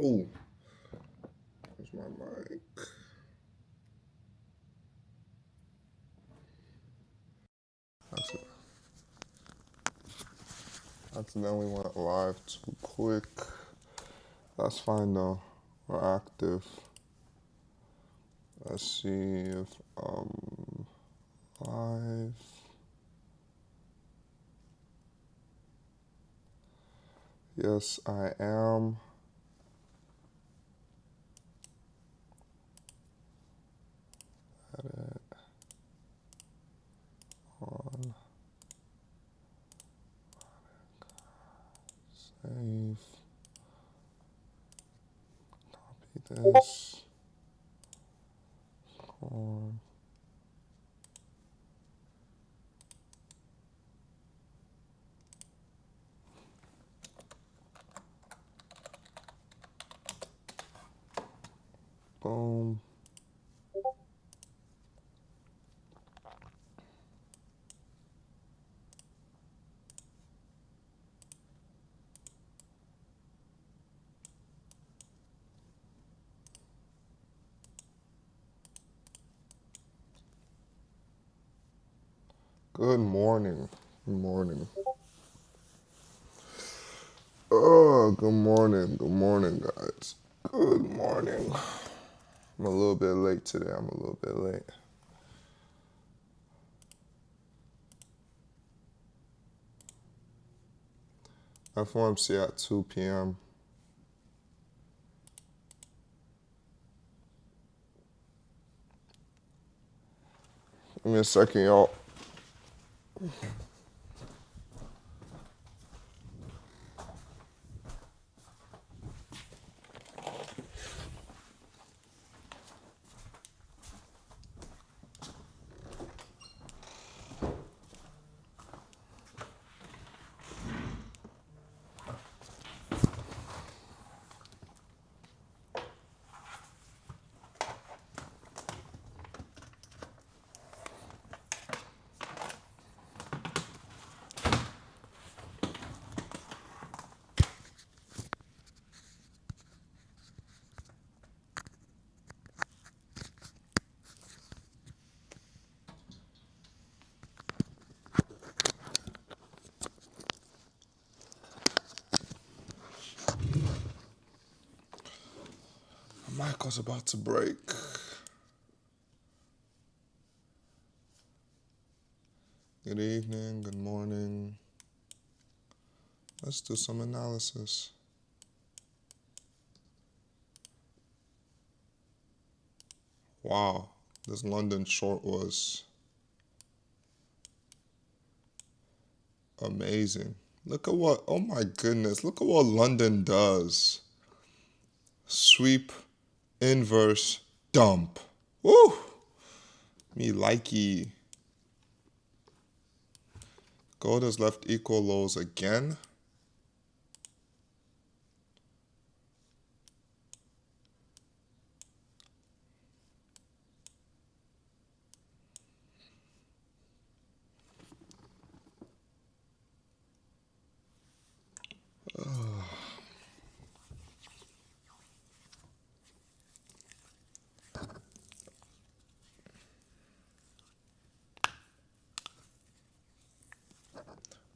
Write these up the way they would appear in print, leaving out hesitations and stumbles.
Oh, where's my mic? Accidentally went live too quick. That's fine though. We're active. Let's see if live. Yes, I am. Edit on. Save. Copy this. On. Boom. Good morning. Good morning. Oh, good morning. Good morning, guys. Good morning. I'm a little bit late today. I'm a little bit late. FOMC at 2 p.m. Give me a second, y'all. My mic was about to break. Good evening, good morning. Let's do some analysis. Wow, this London short was amazing. Look at what, oh my goodness, look at what London does. Sweep, inverse, dump. Woo! Me likey. Gold has left equal lows again.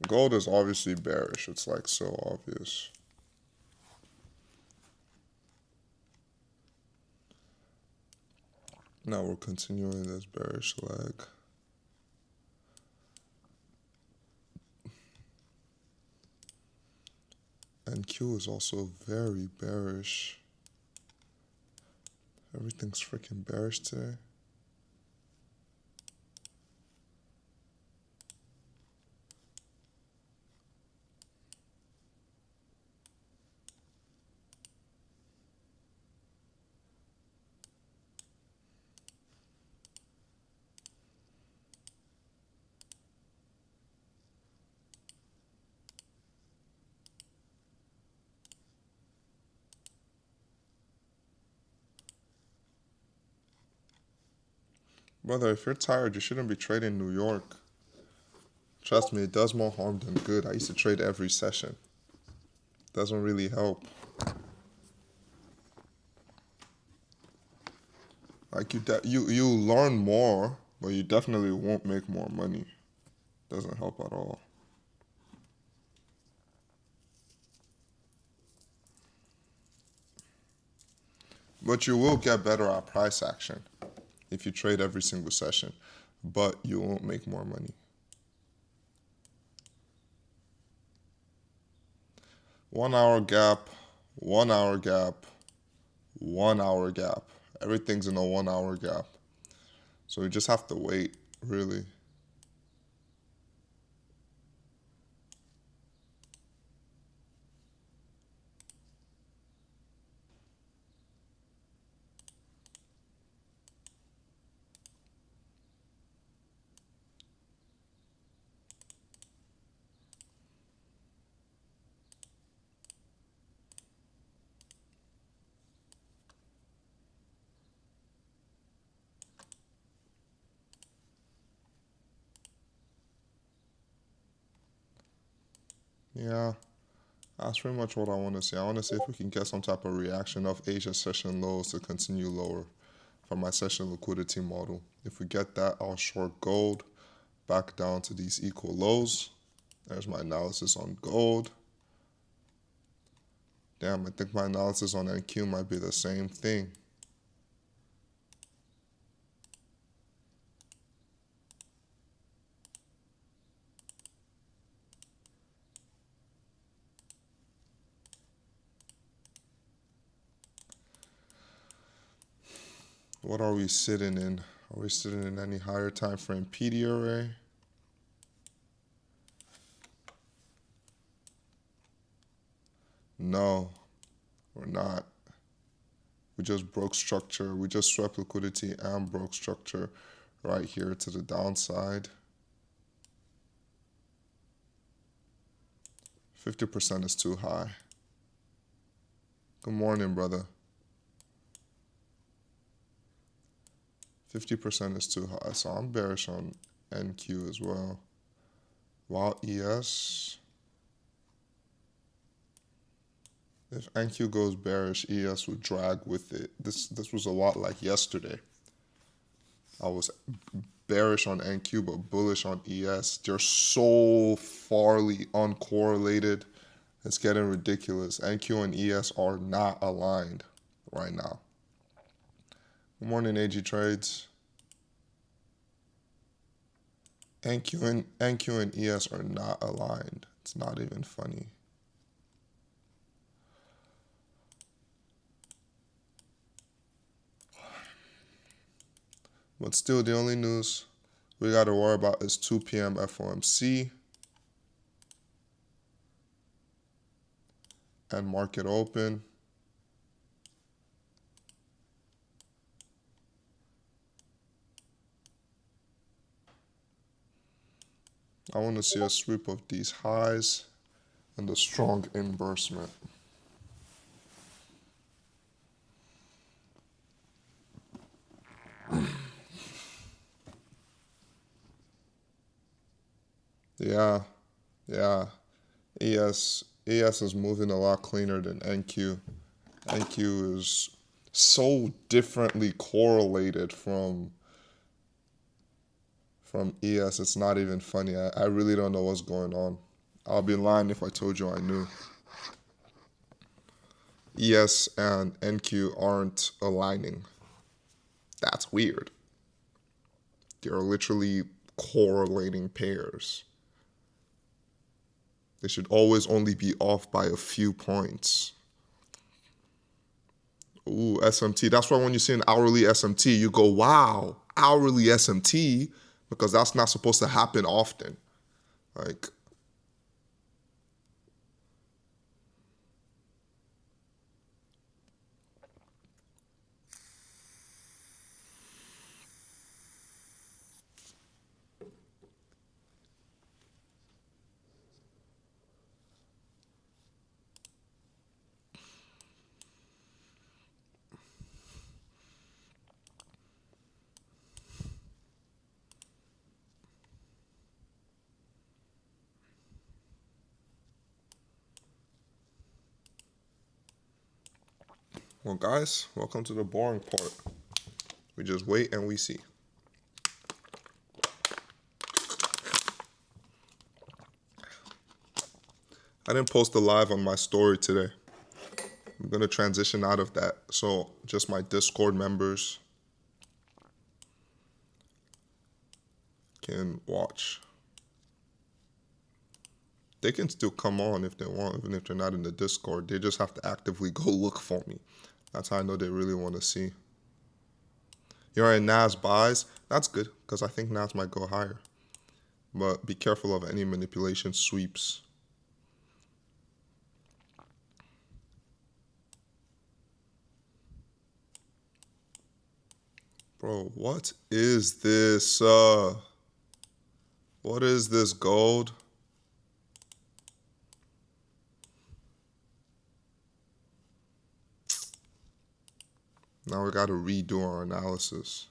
Gold is obviously bearish. It's like so obvious. Now we're continuing this bearish leg. And Q is also very bearish. Everything's freaking bearish today. Brother, if you're tired, you shouldn't be trading New York. Trust me, it does more harm than good. I used to trade every session. Doesn't really help. Like you learn more, but you definitely won't make more money. Doesn't help at all. But you will get better at price action if you trade every single session, but you won't make more money. 1 hour gap, 1 hour gap, 1 hour gap. Everything's in a 1 hour gap. So you just have to wait, really. Yeah, that's pretty much what I want to see. I want to see if we can get some type of reaction of Asia session lows to continue lower for my session liquidity model. If we get that, I'll short gold back down to these equal lows. There's my analysis on gold. Damn, I think my analysis on NQ might be the same thing. What are we sitting in? Are we sitting in any higher time frame PD array? No, we're not. We just broke structure. We just swept liquidity and broke structure right here to the downside. 50% is too high. Good morning, brother. 50% is too high, so I'm bearish on NQ as well. While ES, if NQ goes bearish, ES would drag with it. This was a lot like yesterday. I was bearish on NQ but bullish on ES. They're so farly uncorrelated. It's getting ridiculous. NQ and ES are not aligned right now. Good morning, AG Trades. NQ and ES are not aligned. It's not even funny. But still, the only news we got to worry about is 2 p.m. FOMC and market open. I want to see a sweep of these highs and a strong inversement. Yeah, yeah. ES is moving a lot cleaner than NQ. NQ is so differently correlated from ES. It's not even funny. I really don't know what's going on. I'll be lying if I told you I knew. ES and NQ aren't aligning. That's weird. They're literally correlating pairs. They should always only be off by a few points. Ooh, SMT. That's why when you see an hourly SMT, you go, wow, hourly SMT, because that's not supposed to happen often. Like, well, guys, welcome to the boring part. We just wait and we see. I didn't post a live on my story today. I'm going to transition out of that. So just my Discord members can watch. They can still come on if they want, even if they're not in the Discord. They just have to actively go look for me. That's how I know they really want to see. You're in NAS buys. That's good because I think NAS might go higher. But be careful of any manipulation sweeps. Bro, what is this? What is this gold? Now we got to redo our analysis.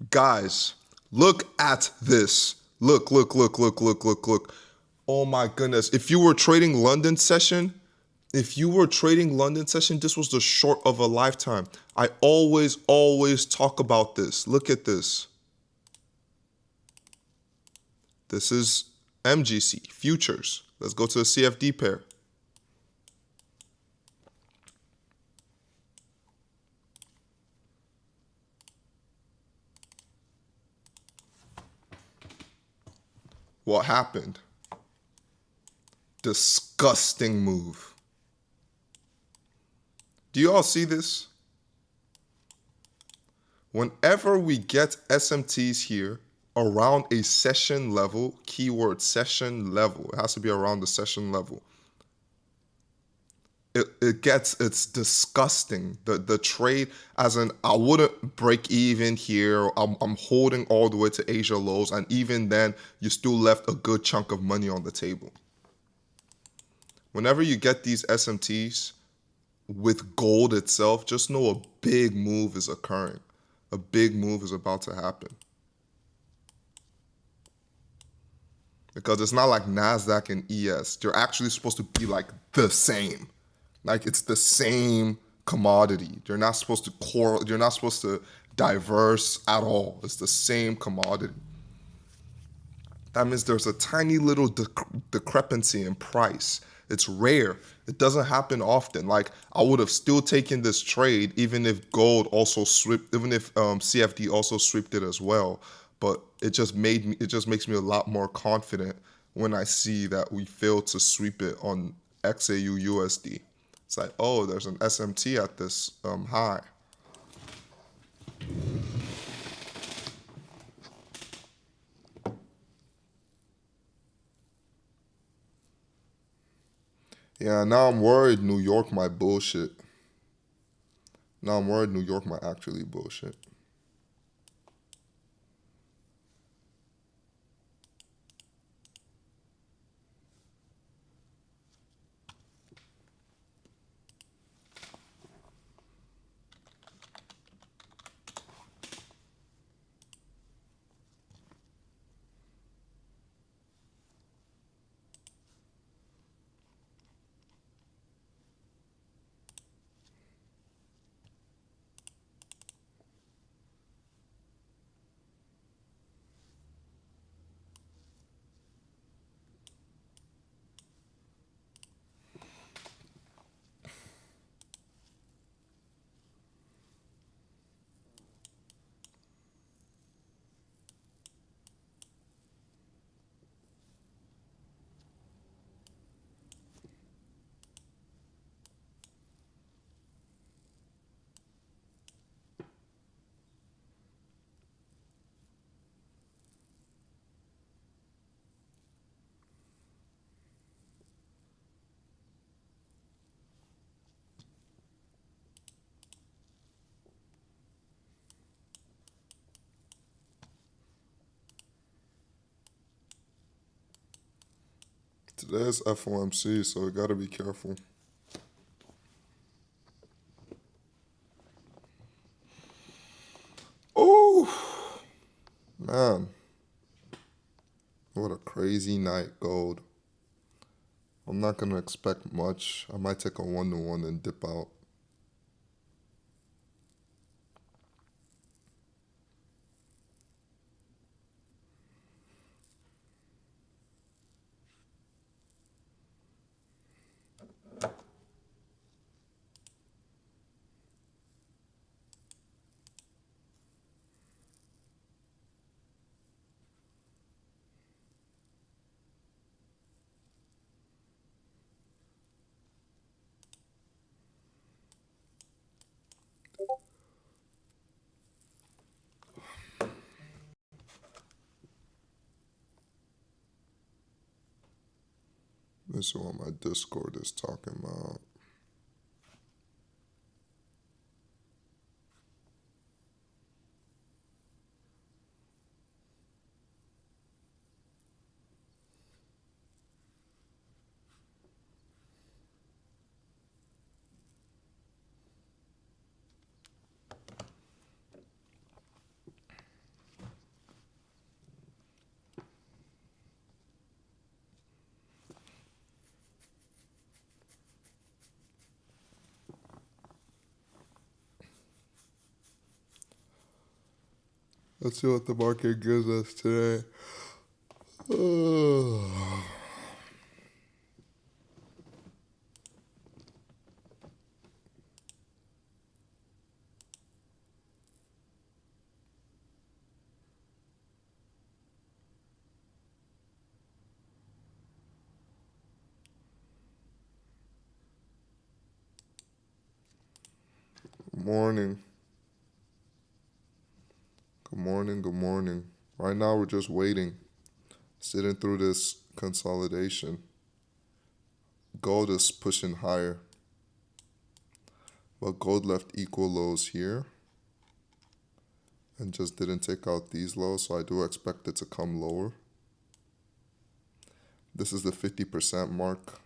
Guys, look at this. Look. Oh my goodness. If you were trading London session, this was the short of a lifetime. I always talk about this. Look at this. This is MGC, futures. Let's go to the CFD pair. What happened? Disgusting move. Do you all see this? Whenever we get SMTs here around a session level, keyword session level, it has to be around the session level. It's disgusting. The trade, as in, I wouldn't break even here. I'm holding all the way to Asia lows, and even then, you still left a good chunk of money on the table. Whenever you get these SMTs with gold itself, just know a big move is occurring. A big move is about to happen. Because it's not like NASDAQ and ES. They're actually supposed to be like the same. Like it's the same commodity. You're not supposed to diverse at all. It's the same commodity. That means there's a tiny little discrepancy in price. It's rare. It doesn't happen often. Like I would have still taken this trade even if gold also swept, even if CFD also swept it as well. But it just makes me a lot more confident when I see that we failed to sweep it on XAU USD. It's like, oh, there's an SMT at this high. Yeah, now I'm worried New York might bullshit. Now I'm worried New York might actually bullshit. Today's FOMC, so we gotta be careful. Oh, man. What a crazy night, gold. I'm not gonna expect much. I might take a 1-to-1 and dip out. Let's see what my Discord is talking about. Let's see what the market gives us today. Morning. Good morning, good morning. Right now we're just waiting, sitting through this consolidation. Gold is pushing higher, but gold left equal lows here and just didn't take out these lows, so I do expect it to come lower. This is the 50% mark,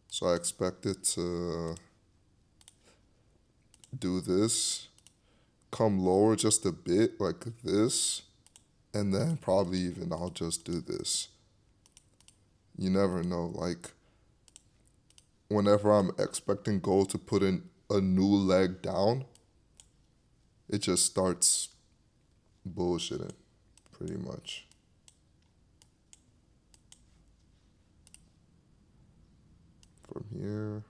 so I expect it to do this, come lower just a bit like this, and then probably even I'll just do this. You never know. Like, whenever I'm expecting gold to put in a new leg down, it just starts bullshitting, pretty much. From here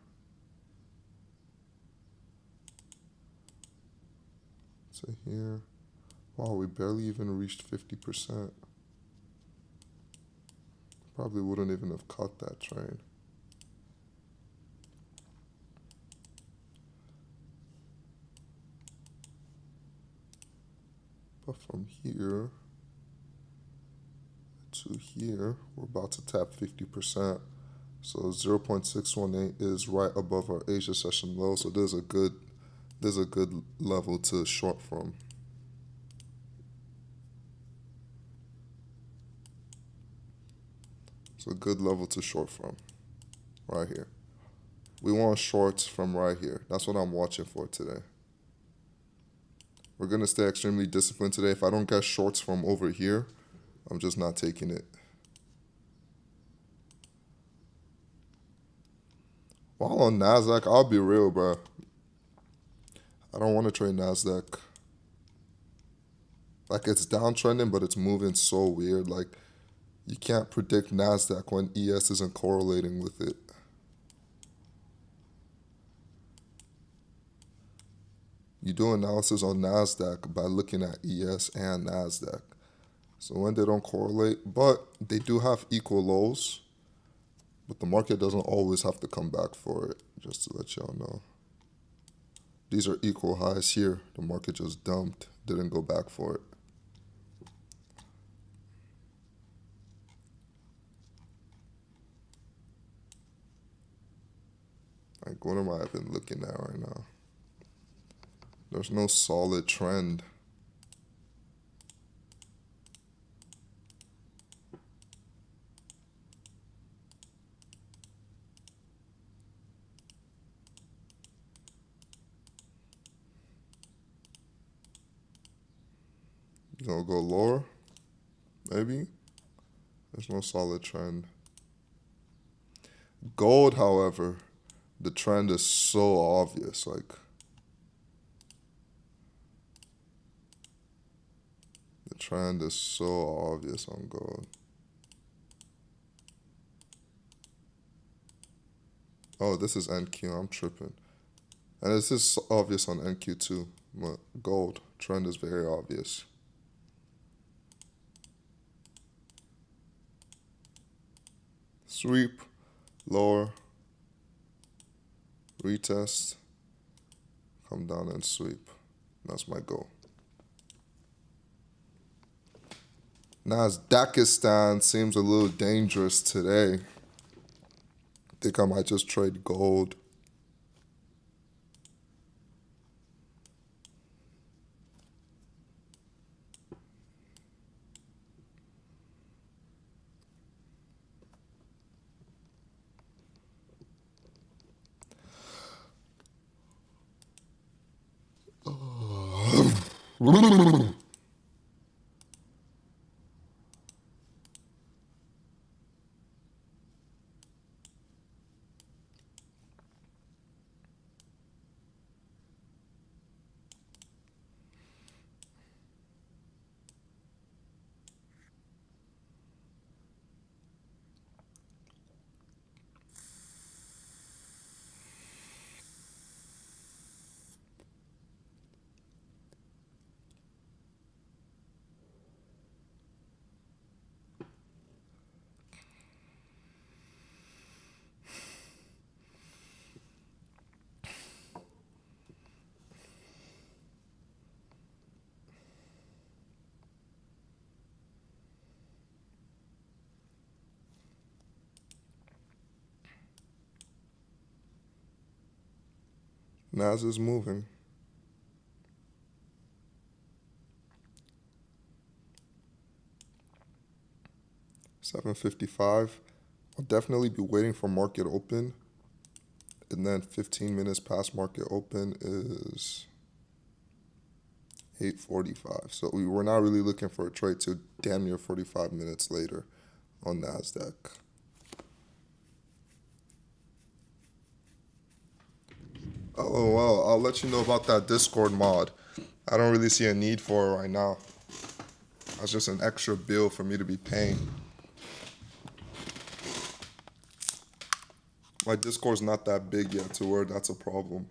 to here. Wow, we barely even reached 50%. Probably wouldn't even have caught that train. But from here to here, we're about to tap 50%. So 0.618 is right above our Asia session low. So there's a good level to short from. It's a good level to short from right here. We want shorts from right here. That's what I'm watching for today. We're going to stay extremely disciplined today. If I don't get shorts from over here, I'm just not taking it. While on NASDAQ, I'll be real, bro. I don't want to trade NASDAQ. Like, it's downtrending, but it's moving so weird. Like, you can't predict NASDAQ when ES isn't correlating with it. You do analysis on NASDAQ by looking at ES and NASDAQ. So when they don't correlate, but they do have equal lows, but the market doesn't always have to come back for it, just to let y'all know. These are equal highs here. The market just dumped, didn't go back for it. Like, what am I even looking at right now? There's no solid trend. You gonna go lower? Maybe? There's no solid trend. Gold, however, the trend is so obvious. Like, the trend is so obvious on gold. Oh, this is NQ. I'm tripping. And this is obvious on NQ too. But gold, trend is very obvious. Sweep, lower, retest, come down and sweep. That's my goal. Nasdaqistan seems a little dangerous today. think I might just trade gold. Nas is moving. $7.55. I'll definitely be waiting for market open. And then 15 minutes past market open is 8:45. So we were not really looking for a trade till damn near 45 minutes later on NASDAQ. Oh, well, I'll let you know about that Discord mod. I don't really see a need for it right now. That's just an extra bill for me to be paying. My Discord's not that big yet to where that's a problem.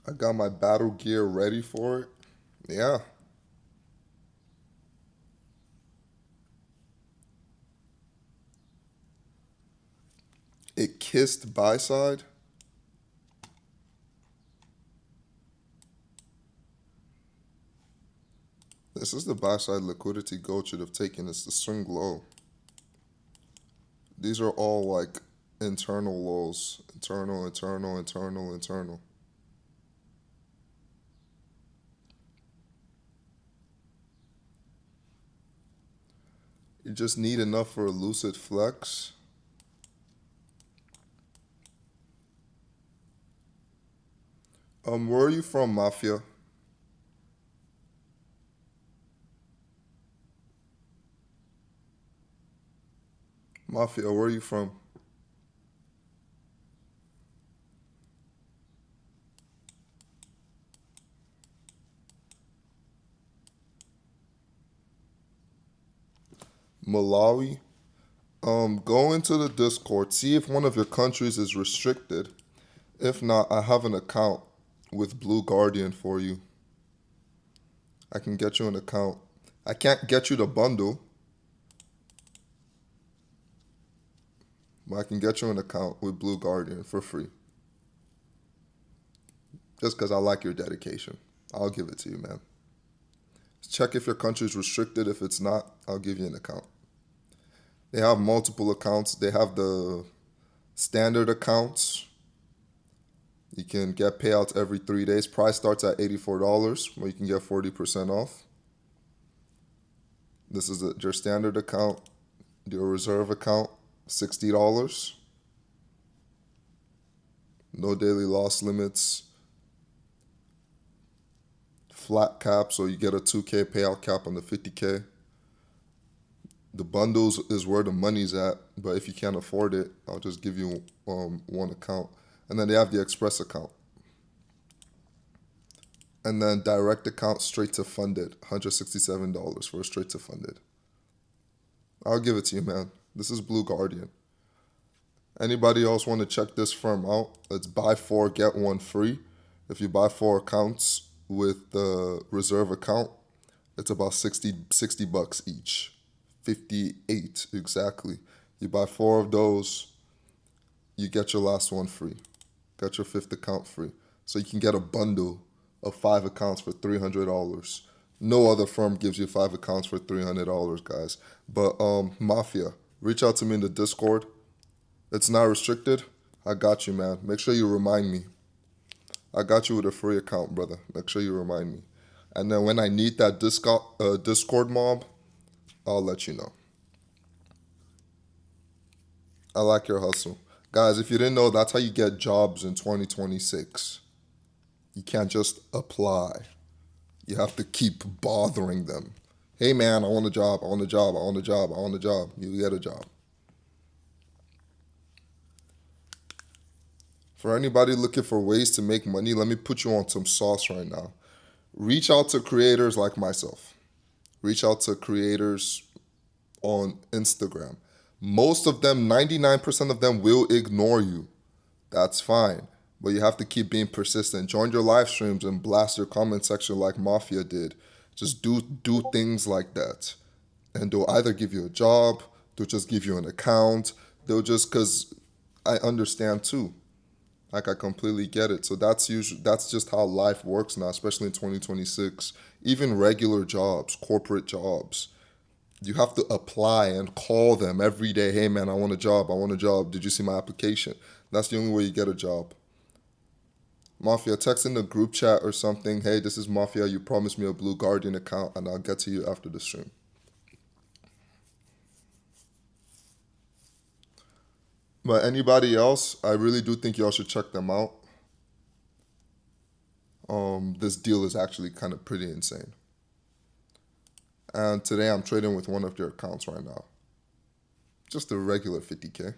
I got my battle gear ready for it. Yeah. It kissed buy side. This is the buy side liquidity gold should have taken. It's the swing low. These are all like internal lows. Internal. You just need enough for a lucid flex. Where are you from, Mafia? Mafia, where are you from? Malawi? Go into the Discord. See if one of your countries is restricted. If not, I have an account with Blue Guardian for you. I can get you an account. I can't get you the bundle, but I can get you an account with Blue Guardian for free. Just because I like your dedication. I'll give it to you, man. Check if your country is restricted. If it's not, I'll give you an account. They have multiple accounts. They have the standard accounts. You can get payouts every 3 days. Price starts at $84, where you can get 40% off. This is your standard account. Your reserve account, $60. No daily loss limits. Flat cap, so you get a 2K payout cap on the 50K. The bundles is where the money's at, but if you can't afford it, I'll just give you one account. And then they have the express account. And then direct account straight to funded, $167 for a straight to funded. I'll give it to you, man. This is Blue Guardian. Anybody else want to check this firm out? It's buy 4, get 1 free. If you buy 4 accounts with the reserve account, it's about 60 bucks each. 58 exactly. You buy 4 of those, you get your last one free. Get your 5th account free. So you can get a bundle of 5 accounts for $300. No other firm gives you 5 accounts for $300, guys. But Mafia, reach out to me in the Discord. It's not restricted. I got you, man. Make sure you remind me. I got you with a free account, brother. Make sure you remind me. And then when I need that Discord mob, I'll let you know. I like your hustle. Guys, if you didn't know, that's how you get jobs in 2026. You can't just apply. You have to keep bothering them. Hey man, I want a job, I want a job, I want a job, I want a job. You get a job. For anybody looking for ways to make money, let me put you on some sauce right now. Reach out to creators like myself. Reach out to creators on Instagram. Most of them, 99% of them will ignore you. That's fine. But you have to keep being persistent. Join your live streams and blast your comment section like Mafia did. Just do things like that. And they'll either give you a job, they'll just give you an account, they'll just, because I understand too. Like I completely get it. So that's just how life works now, especially in 2026. Even regular jobs, corporate jobs. You have to apply and call them every day. Hey man, I want a job. I want a job. Did you see my application? That's the only way you get a job. Mafia, text in the group chat or something. Hey, this is Mafia. You promised me a Blue Guardian account, and I'll get to you after the stream. But anybody else, I really do think y'all should check them out. This deal is actually kind of pretty insane. And today I'm trading with one of their accounts right now. Just a regular 50K.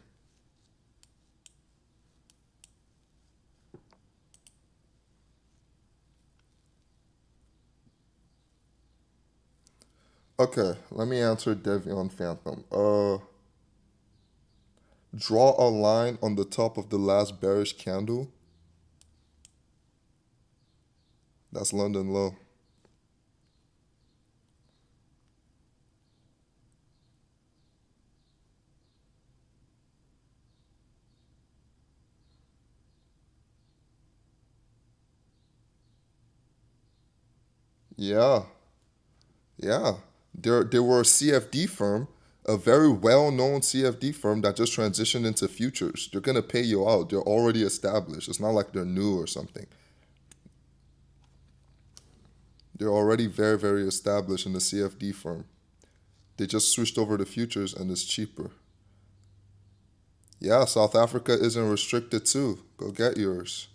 Okay, let me answer Devion Phantom. Draw a line on the top of the last bearish candle. That's London low. Yeah, yeah. There were a CFD firm, a very well-known CFD firm that just transitioned into futures. They're gonna pay you out. They're already established. It's not like they're new or something. They're already very, very established in the CFD firm. They just switched over to futures and it's cheaper. Yeah, South Africa isn't restricted too. Go get yours.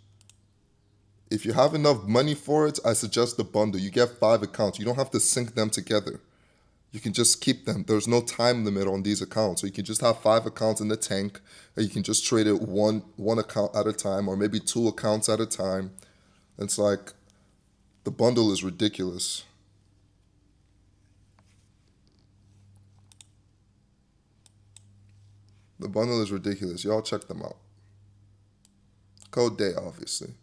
If you have enough money for it, I suggest the bundle. You get 5 accounts. You don't have to sync them together. You can just keep them. There's no time limit on these accounts. So you can just have 5 accounts in the tank, and you can just trade it one account at a time, or maybe 2 accounts at a time. It's like the bundle is ridiculous. The bundle is ridiculous. Y'all check them out. Code Dae, obviously.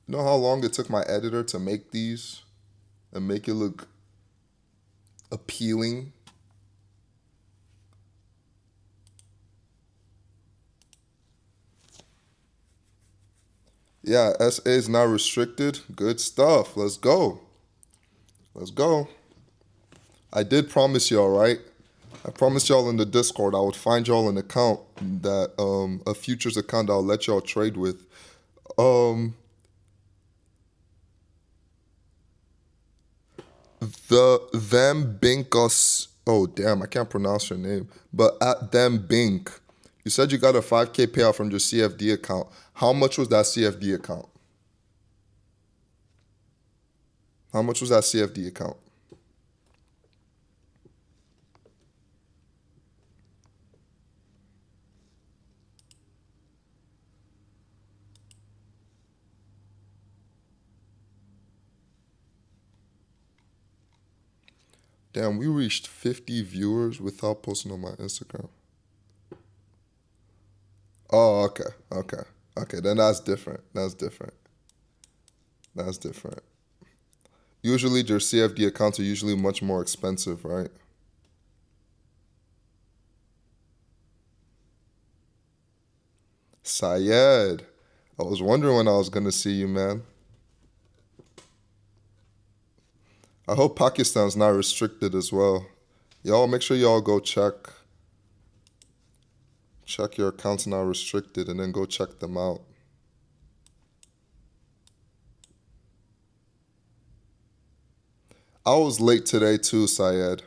You know how long it took my editor to make these and make it look appealing? Yeah, SA is not restricted. Good stuff. Let's go. Let's go. I did promise y'all, right? I promised y'all in the Discord I would find y'all an account that a futures account that I'll let y'all trade with. Them Binkos. Oh damn, I can't pronounce your name. But at them Bink, you said you got a 5K payout from your CFD account. How much was that CFD account? How much was that CFD account? Damn, we reached 50 viewers without posting on my Instagram. Oh, okay. Then that's different. That's different. Usually, their CFD accounts are usually much more expensive, right? Syed, I was wondering when I was going to see you, man. I hope Pakistan's not restricted as well. Y'all, make sure y'all go check your accounts not restricted, and then go check them out. I was late today too, Syed.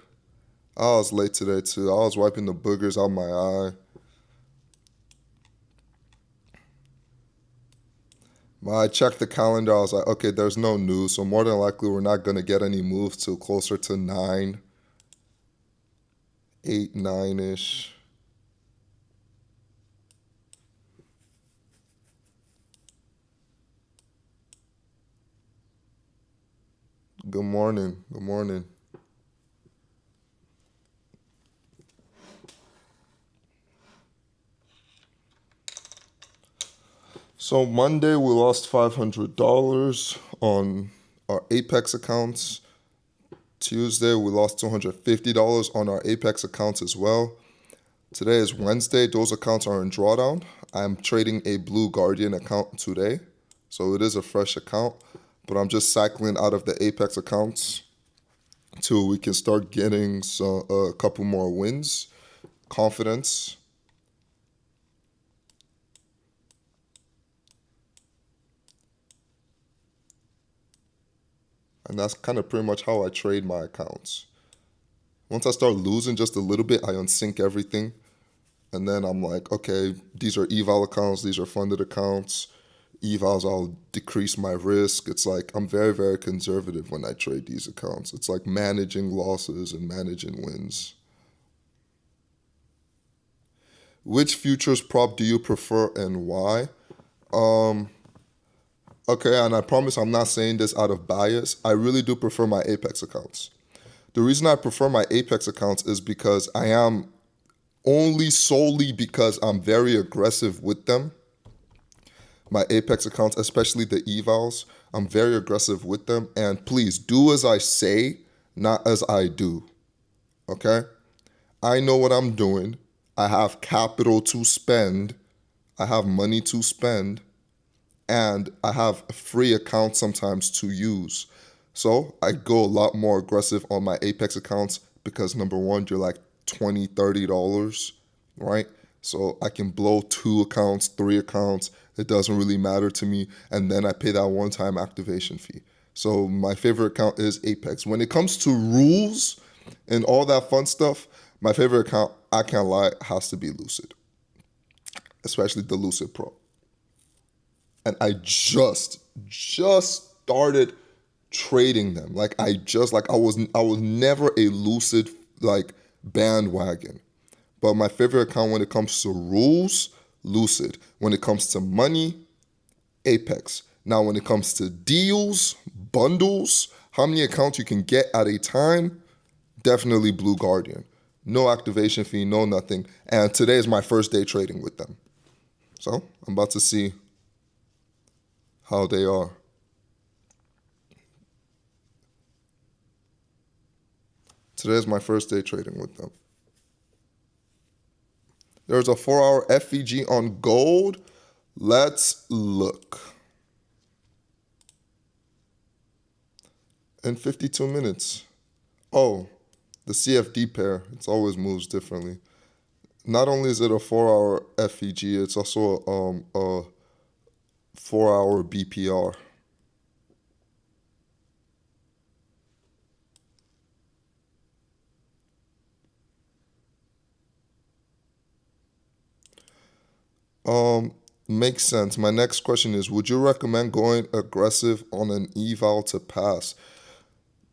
I was late today too. I was wiping the boogers out my eye. I checked the calendar. I was like, okay, there's no news, so more than likely we're not gonna get any moves till closer to 9, 8, 9-ish. Good morning. Good morning. So Monday we lost $500 on our Apex accounts. Tuesday we lost $250 on our Apex accounts as well. Today is Wednesday. Those accounts are in drawdown. I'm trading a Blue Guardian account today, so it is a fresh account, but I'm just cycling out of the Apex accounts till we can start getting a couple more wins, confidence. And that's kind of pretty much how I trade my accounts. Once I start losing just a little bit, I unsync everything. And then I'm like, okay, these are eval accounts, these are funded accounts. Evals, I'll decrease my risk. It's like I'm very, very conservative when I trade these accounts. It's like managing losses and managing wins. Which futures prop do you prefer and why? Okay, and I promise I'm not saying this out of bias. I really do prefer my Apex accounts. The reason I prefer my Apex accounts is because I am only solely because I'm very aggressive with them. My Apex accounts, especially the evals, I'm very aggressive with them. And please do as I say, not as I do. Okay? I know what I'm doing. I have capital to spend. I have money to spend. And I have a free account sometimes to use. So I go a lot more aggressive on my Apex accounts because number one, you're like $20, $30, right? So I can blow 2 accounts, 3 accounts. It doesn't really matter to me. And then I pay that one-time activation fee. So my favorite account is Apex. When it comes to rules and all that fun stuff, my favorite account, I can't lie, has to be Lucid, especially the Lucid Pro. And I just started trading them. Like I was never a Lucid like bandwagon. But my favorite account when it comes to rules, Lucid. When it comes to money, Apex. Now when it comes to deals, bundles, how many accounts you can get at a time, definitely Blue Guardian. No activation fee, no nothing. And today is my first day trading with them. So I'm about to see how they are. Today is my first day trading with them. There's a 4-hour FVG on gold. Let's look. In 52 minutes. Oh, the CFD pair. It always moves differently. Not only is it a 4-hour FVG, it's also a 4-hour BPR. Makes sense. My next question is, would you recommend going aggressive on an eval to pass?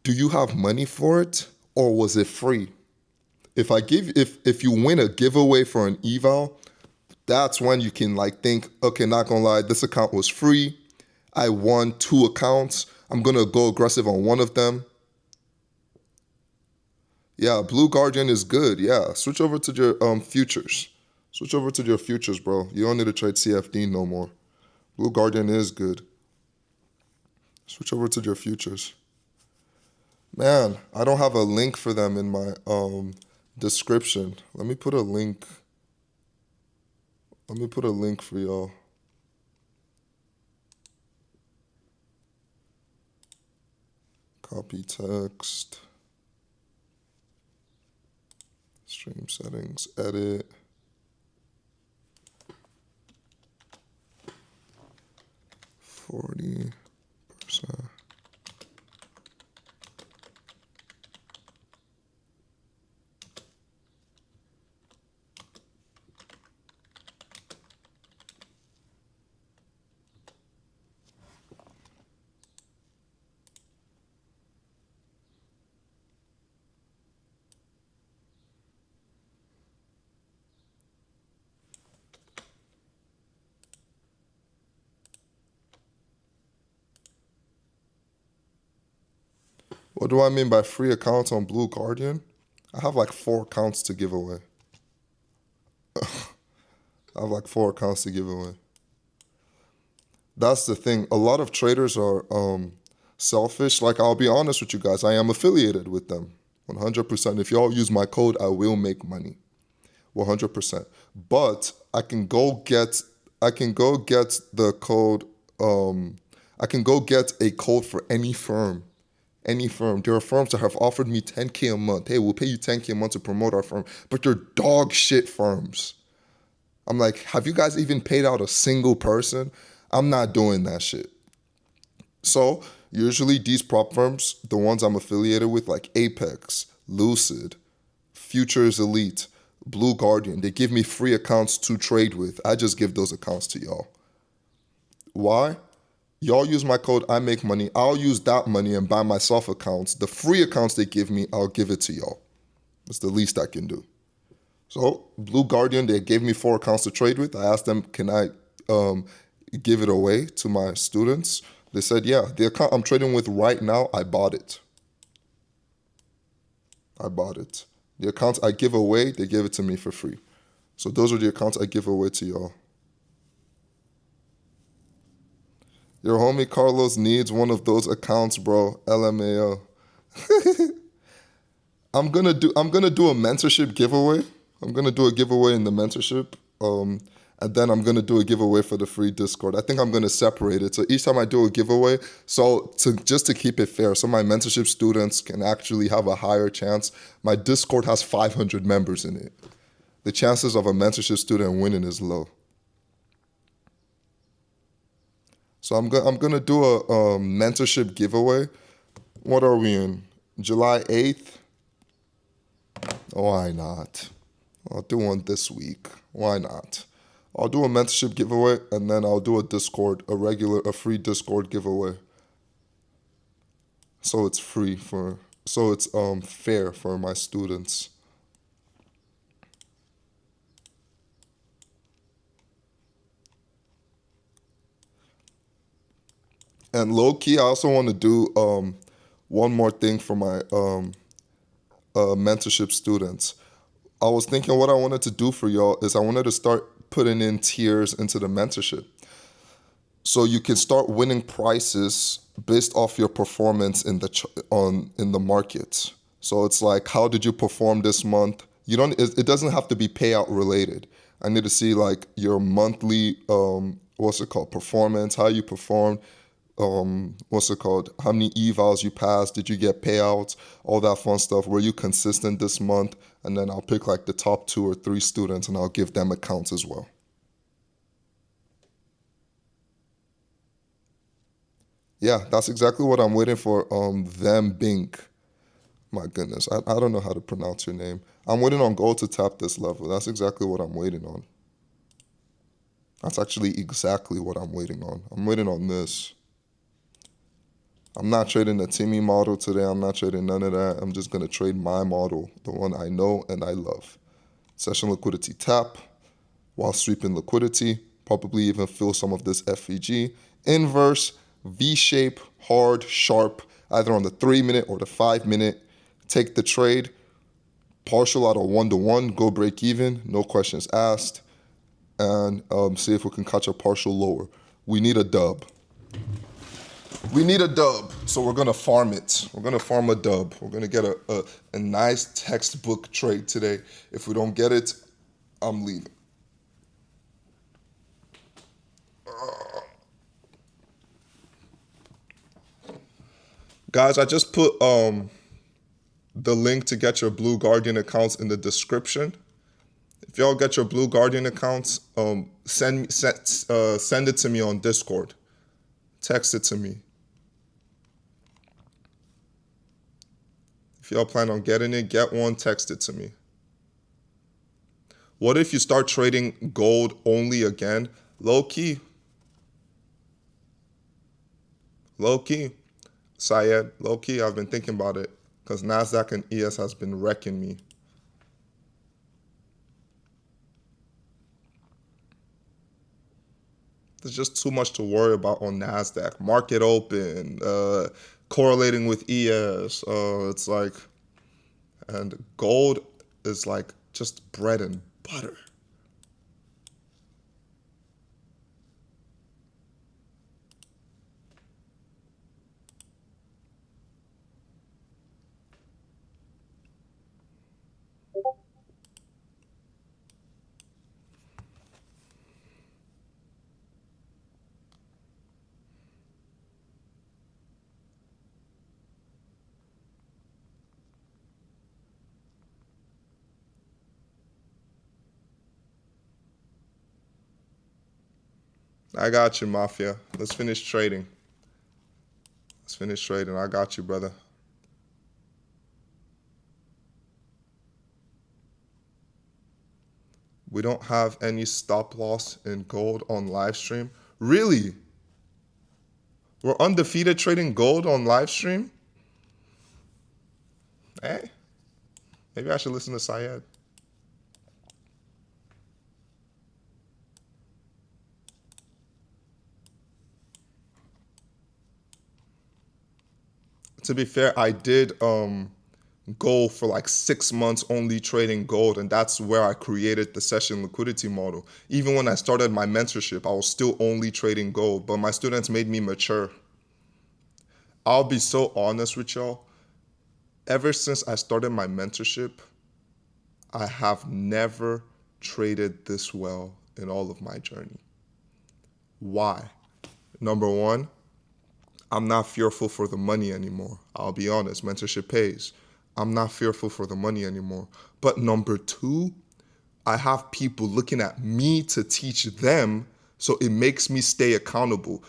Do you have money for it or was it free? If you win a giveaway for an eval, that's when you can like think, okay, not gonna lie, this account was free. I won 2 accounts. I'm gonna go aggressive on one of them. Yeah, Blue Guardian is good. Yeah, switch over to your futures. Switch over to your futures, bro. You don't need to trade CFD no more. Blue Guardian is good. Switch over to your futures. Man, I don't have a link for them in my description. Let me put a link. Let me put a link for y'all. Copy text. Stream settings, edit. %40. What do I mean by free accounts on Blue Guardian? I have like 4 accounts to give away. I have like 4 accounts to give away. That's the thing. A lot of traders are selfish. Like, I'll be honest with you guys. I am affiliated with them 100%. If y'all use my code, I will make money 100%. But I can go get the code. I can go get a code for any firm. Any firm. There are firms that have offered me $10K a month. Hey, we'll pay you $10K a month to promote our firm. But they're dog shit firms. I'm like, have you guys even paid out a single person? I'm not doing that shit. So usually these prop firms, the ones I'm affiliated with, like Apex, Lucid, futureselite, Blue Guardian, they give me free accounts to trade with. I just give those accounts to y'all. Why? Y'all use my code, I make money. I'll use that money and buy myself accounts. The free accounts they give me, I'll give it to y'all. That's the least I can do. So Blue Guardian, they gave me 4 accounts to trade with. I asked them, can I give it away to my students? They said, yeah. The account I'm trading with right now, I bought it. The accounts I give away, they give it to me for free. So those are the accounts I give away to y'all. Your homie Carlos needs one of those accounts, bro. LMAO. I'm gonna do a mentorship giveaway. I'm gonna do a giveaway in the mentorship. And then I'm gonna do a giveaway for the free Discord. I think I'm gonna separate it. So each time I do a giveaway, just to keep it fair, so my mentorship students can actually have a higher chance. My Discord has 500 members in it. The chances of a mentorship student winning is low. So I'm gonna do a mentorship giveaway. What are we in? July 8th? Why not? I'll do one this week. Why not? I'll do a mentorship giveaway and then I'll do a free Discord giveaway. So it's fair for my students. And low key, I also want to do one more thing for my mentorship students. I was thinking what I wanted to do for y'all is I wanted to start putting in tiers into the mentorship. So you can start winning prizes based off your performance in the market. So it's like, how did you perform this month? It doesn't have to be payout related. I need to see like your monthly performance, how you performed, how many evals you passed, did you get payouts, all that fun stuff. Were you consistent this month? And then I'll pick like the top 2 or 3 students and I'll give them accounts as well. Yeah, that's exactly what I'm waiting for. Them Bink. My goodness, I don't know how to pronounce your name. I'm waiting on gold to tap this level. That's exactly what I'm waiting on. That's actually exactly what I'm waiting on. I'm waiting on this. I'm not trading the Timmy model today. I'm not trading none of that. I'm just going to trade my model, the one I know and I love. Session liquidity tap while sweeping liquidity. Probably even fill some of this FVG. Inverse, V-shape, hard, sharp, either on the 3-minute or the 5-minute. Take the trade. Partial out of 1-to-1. Go break even. No questions asked. And see if we can catch a partial lower. We need a dub. So we're gonna farm it. We're gonna farm a dub. We're gonna get a nice textbook trade today. If we don't get it, I'm leaving. Guys, I just put the link to get your Blue Guardian accounts in the description. If y'all get your Blue Guardian accounts, send it to me on Discord. Text it to me. If y'all plan on getting it, get one, text it to me. What if you start trading gold only again? Low key. Low key. Syed, low key, I've been thinking about it because NASDAQ and ES has been wrecking me. There's just too much to worry about on NASDAQ. Market open, correlating with ES. It's like, and gold is like just bread and butter. I got you, Mafia. Let's finish trading. Let's finish trading. I got you, brother. We don't have any stop loss in gold on live stream. Really? We're undefeated trading gold on live stream? Hey, maybe I should listen to Syed. To be fair, I did go for like 6 months only trading gold, and that's where I created the session liquidity model. Even when I started my mentorship, I was still only trading gold, but my students made me mature. I'll be so honest with y'all. Ever since I started my mentorship, I have never traded this well in all of my journey. Why? Number one, I'm not fearful for the money anymore. I'll be honest, mentorship pays. I'm not fearful for the money anymore. But number two, I have people looking at me to teach them, so it makes me stay accountable.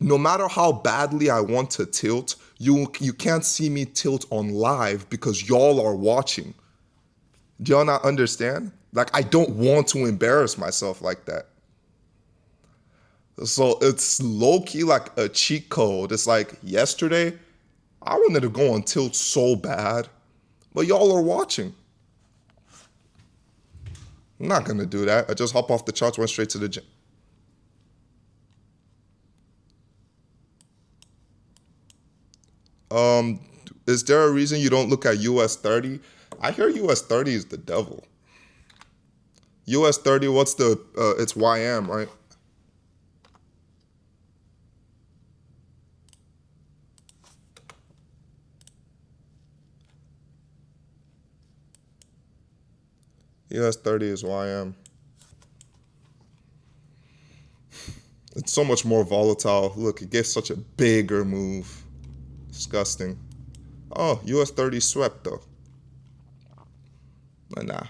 No matter how badly I want to tilt, you can't see me tilt on live because y'all are watching. Do y'all not understand? Like, I don't want to embarrass myself like that. So it's low-key like a cheat code. It's like yesterday, I wanted to go on tilt so bad, but y'all are watching. I'm not gonna do that. I just hop off the charts, went straight to the gym. Is there a reason you don't look at US 30? I hear US 30 is the devil. US 30, what's the, it's YM, right? US 30 is YM. It's so much more volatile. Look, it gave such a bigger move. Disgusting. Oh, US 30 swept though. But nah,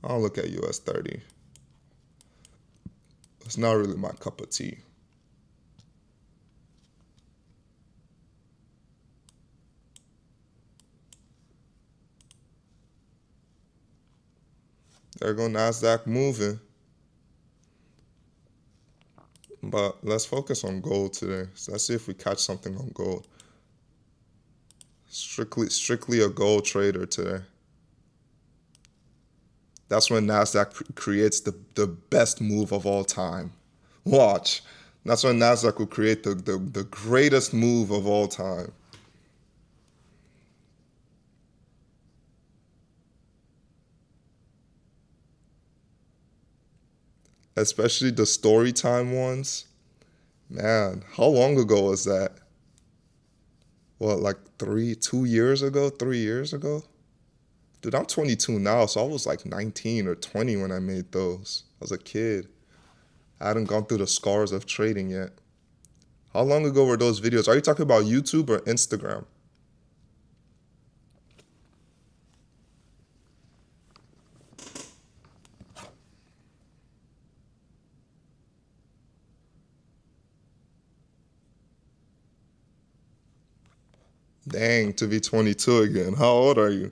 I don't look at US 30. It's not really my cup of tea. There go NASDAQ moving. But let's focus on gold today. So let's see if we catch something on gold. Strictly a gold trader today. That's when NASDAQ creates the best move of all time. Watch. That's when NASDAQ will create the greatest move of all time. Especially the story time ones. Man, how long ago was that? What, like 2 years ago, 3 years ago? Dude, I'm 22 now, so I was like 19 or 20 when I made those. I was a kid. I hadn't gone through the scars of trading yet. How long ago were those videos? Are you talking about YouTube or Instagram? Dang, to be 22 again. How old are you?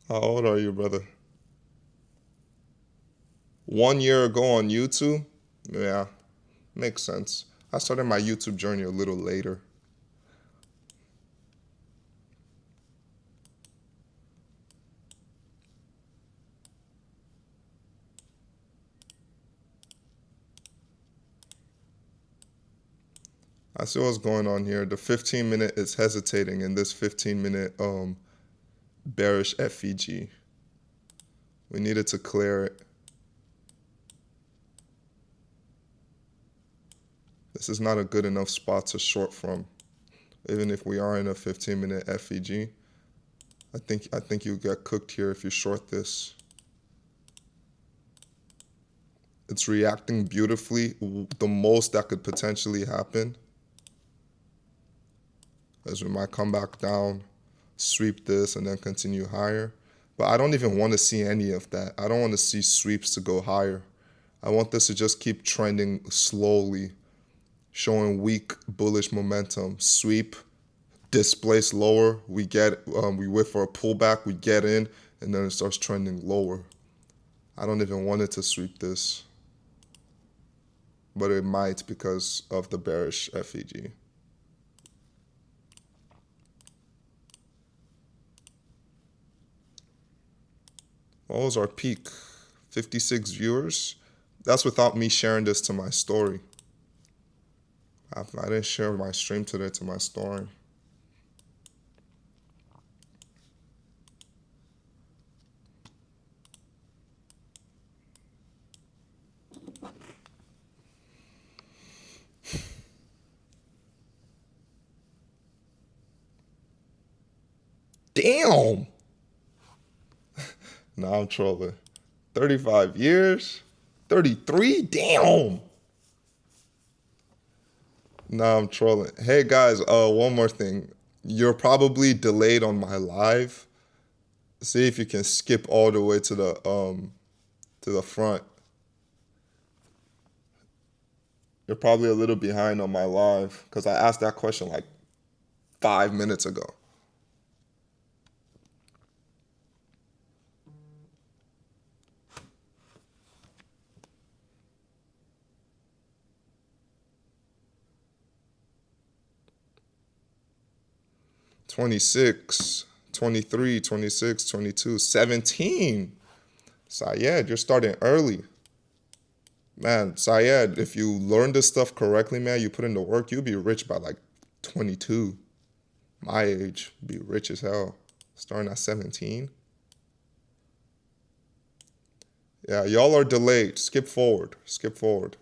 How old are you, brother? 1 year ago on YouTube? Yeah, makes sense. I started my YouTube journey a little later. I see what's going on here. The 15-minute is hesitating in this 15-minute bearish FEG. We needed to clear it. This is not a good enough spot to short from. Even if we are in a 15-minute FEG, I think you'll get cooked here if you short this. It's reacting beautifully. The most that could potentially happen is we might come back down, sweep this, and then continue higher. But I don't even want to see any of that. I don't want to see sweeps to go higher. I want this to just keep trending slowly, showing weak bullish momentum. Sweep, displace lower. We wait for a pullback. We get in, and then it starts trending lower. I don't even want it to sweep this, but it might because of the bearish FEG. What was our peak? 56 viewers. That's without me sharing this to my story. I didn't share my stream today to my story. Damn! Nah, I'm trolling. 35 years? 33? Damn! Nah, I'm trolling. Hey guys, one more thing. You're probably delayed on my live. See if you can skip all the way to the front. You're probably a little behind on my live because I asked that question like 5 minutes ago. "26, 23, 26, 22, 17. Syed, you're starting early. Man, Syed, if you learn this stuff correctly, man, you put in the work, you'll be rich by like 22. My age, be rich as hell. Starting at 17. Yeah, y'all are delayed. Skip forward. Skip forward.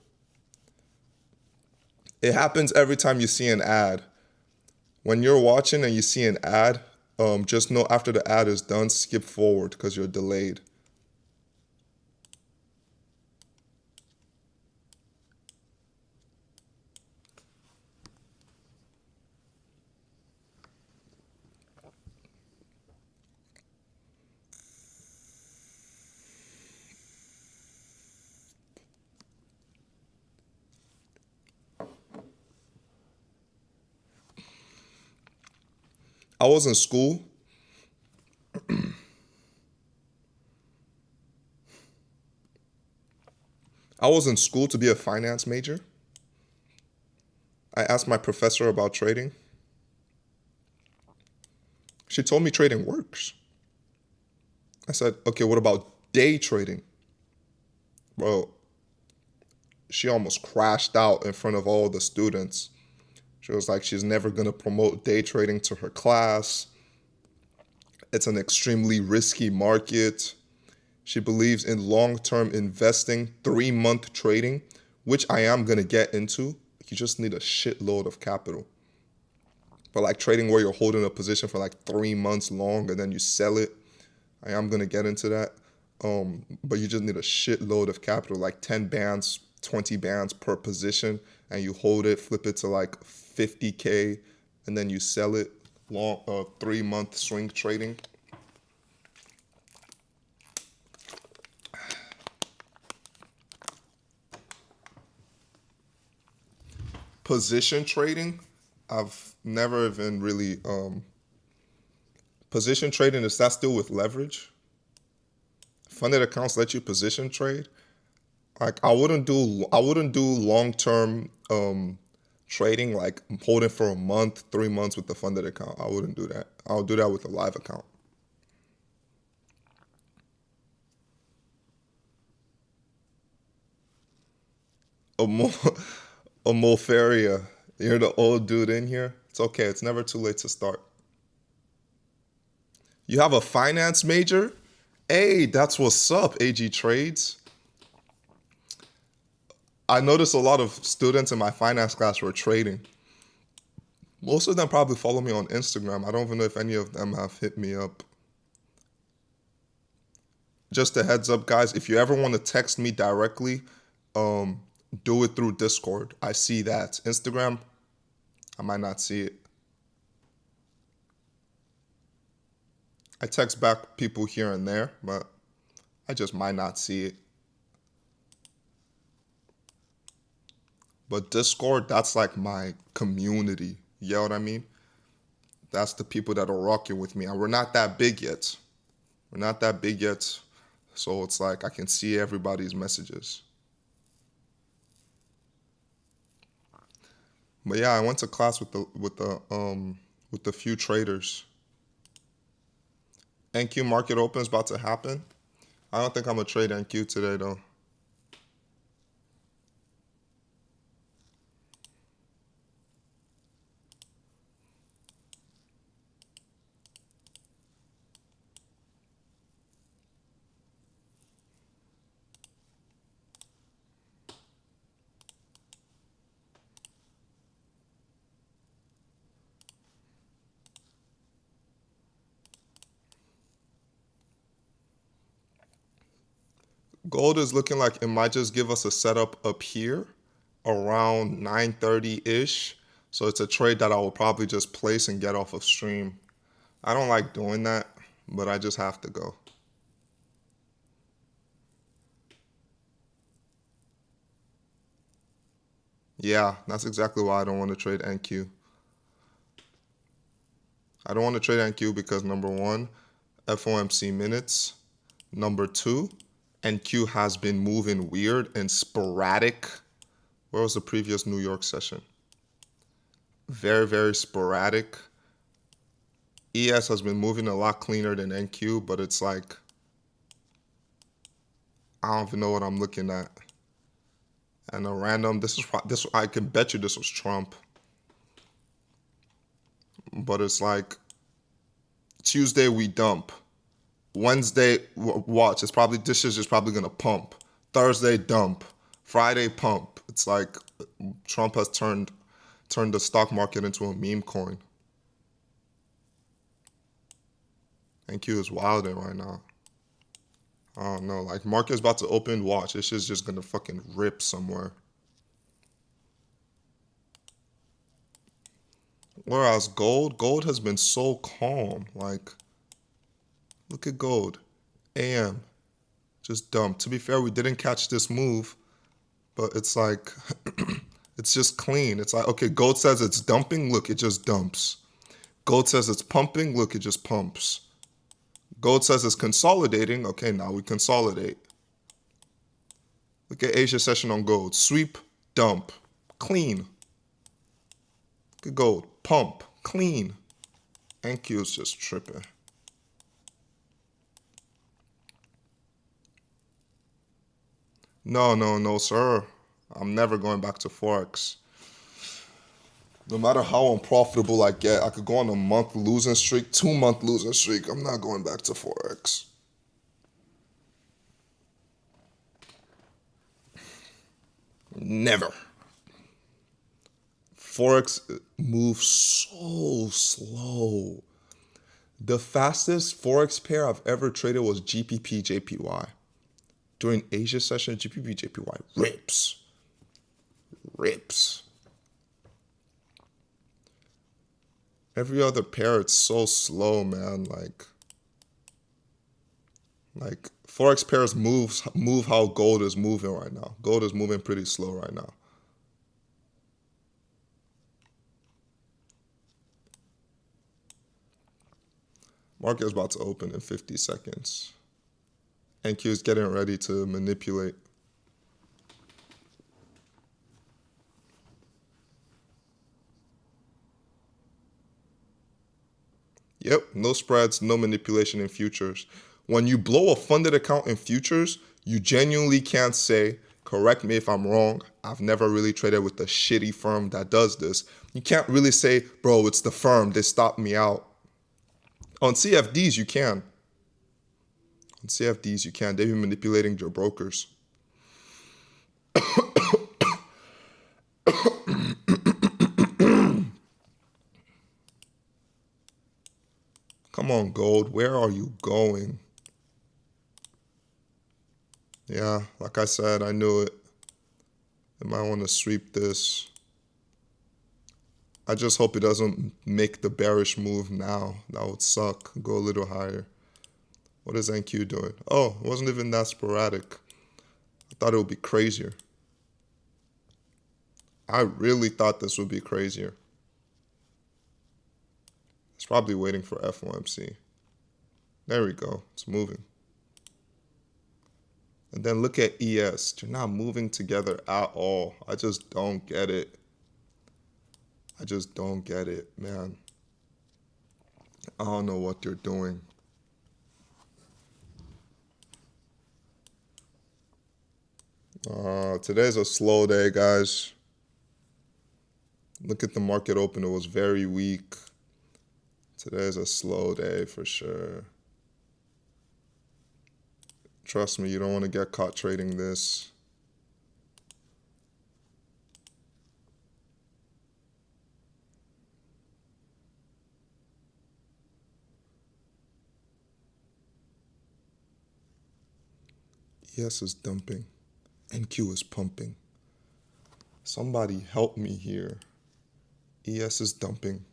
It happens every time you see an ad. When you're watching and you see an ad, just know after the ad is done, skip forward because you're delayed. I was in school. I was in school to be a finance major. I asked my professor about trading. She told me trading works. I said, okay, what about day trading? Bro, she almost crashed out in front of all the students. She was like, she's never going to promote day trading to her class. It's an extremely risky market. She believes in long-term investing, 3-month trading, which I am going to get into. You just need a shitload of capital. But like trading where you're holding a position for like 3 months long and then you sell it, I am gonna get into that. But you just need a shitload of capital, like 10 bands, 20 bands per position, and you hold it, flip it to like 50K, and then you sell it long 3 month swing trading. Position trading, I've never even really position trading, is that still with leverage? Funded accounts let you position trade. Like I wouldn't do long term trading, like holding for a month, 3 months with the funded account. I wouldn't do that. I'll do that with a live account. A mo a Mulfaria. You're the old dude in here. It's okay. It's never too late to start. You have a finance major? Hey, that's what's up, AG Trades. I noticed a lot of students in my finance class were trading. Most of them probably follow me on Instagram. I don't even know if any of them have hit me up. Just a heads up, guys, if you ever want to text me directly, um, do it through Discord. I see that. Instagram, I might not see it. I text back people here and there, but I just might not see it. But Discord, that's like my community. You know what I mean? That's the people that are rocking with me. And we're not that big yet. We're not that big yet. So it's like I can see everybody's messages. But yeah, I went to class with the few traders. NQ market open is about to happen. I don't think I'm gonna trade NQ today though. Gold is looking like it might just give us a setup up here around 9:30-ish. So it's a trade that I will probably just place and get off of stream. I don't like doing that, but I just have to go. Yeah, that's exactly why I don't want to trade NQ. I don't want to trade NQ because number one, FOMC minutes. Number two, NQ has been moving weird and sporadic. Where was the previous New York session? Very, very sporadic. ES has been moving a lot cleaner than NQ, but it's like, I don't even know what I'm looking at. And a random, this I can bet you this was Trump. But it's like, Tuesday we dump. Wednesday, watch, it's probably, this is just probably gonna pump. Thursday, dump. Friday, pump. It's like Trump has turned the stock market into a meme coin. NQ is wilding right now. I don't know. Like market's about to open. Watch. This is just gonna fucking rip somewhere. Whereas gold has been so calm. Like, look at gold. AM just dumped. To be fair, we didn't catch this move, but it's like it's just clean. It's like, okay, gold says it's dumping. Look, it just dumps. Gold says it's pumping. Look, it just pumps. Gold says it's consolidating. Okay, now we consolidate. Look at Asia session on gold. Sweep, dump, clean. Look at gold. Pump, clean. NQ is just tripping. No, sir. I'm never going back to Forex. No matter how unprofitable I get, I could go on a month losing streak, 2 month losing streak. I'm not going back to Forex. Never. Forex moves so slow. The fastest Forex pair I've ever traded was GPP JPY. During Asia session, GPP JPY rips. Rips. Every other pair, it's so slow, man. Like Forex pairs move how gold is moving right now. Gold is moving pretty slow right now. Market is about to open in 50 seconds. NQ is getting ready to manipulate. Yep, no spreads, no manipulation in futures. When you blow a funded account in futures, you genuinely can't say, correct me if I'm wrong, I've never really traded with a shitty firm that does this. You can't really say, bro, it's the firm, they stopped me out. On CFDs, you can. On CFDs, you can. They've been manipulating your brokers. Come on, gold. Where are you going? Yeah, like I said, I knew it. I might want to sweep this. I just hope it doesn't make the bearish move now. That would suck. Go a little higher. What is NQ doing? Oh, it wasn't even that sporadic. I thought it would be crazier. I really thought this would be crazier. It's probably waiting for FOMC. There we go. It's moving. And then look at ES. They're not moving together at all. I just don't get it. I just don't get it, man. I don't know what they're doing. Today's a slow day, guys. Look at the market open. It was very weak. Today's a slow day for sure. Trust me, you don't want to get caught trading this. ES is dumping. NQ is pumping. Somebody help me here. ES is dumping.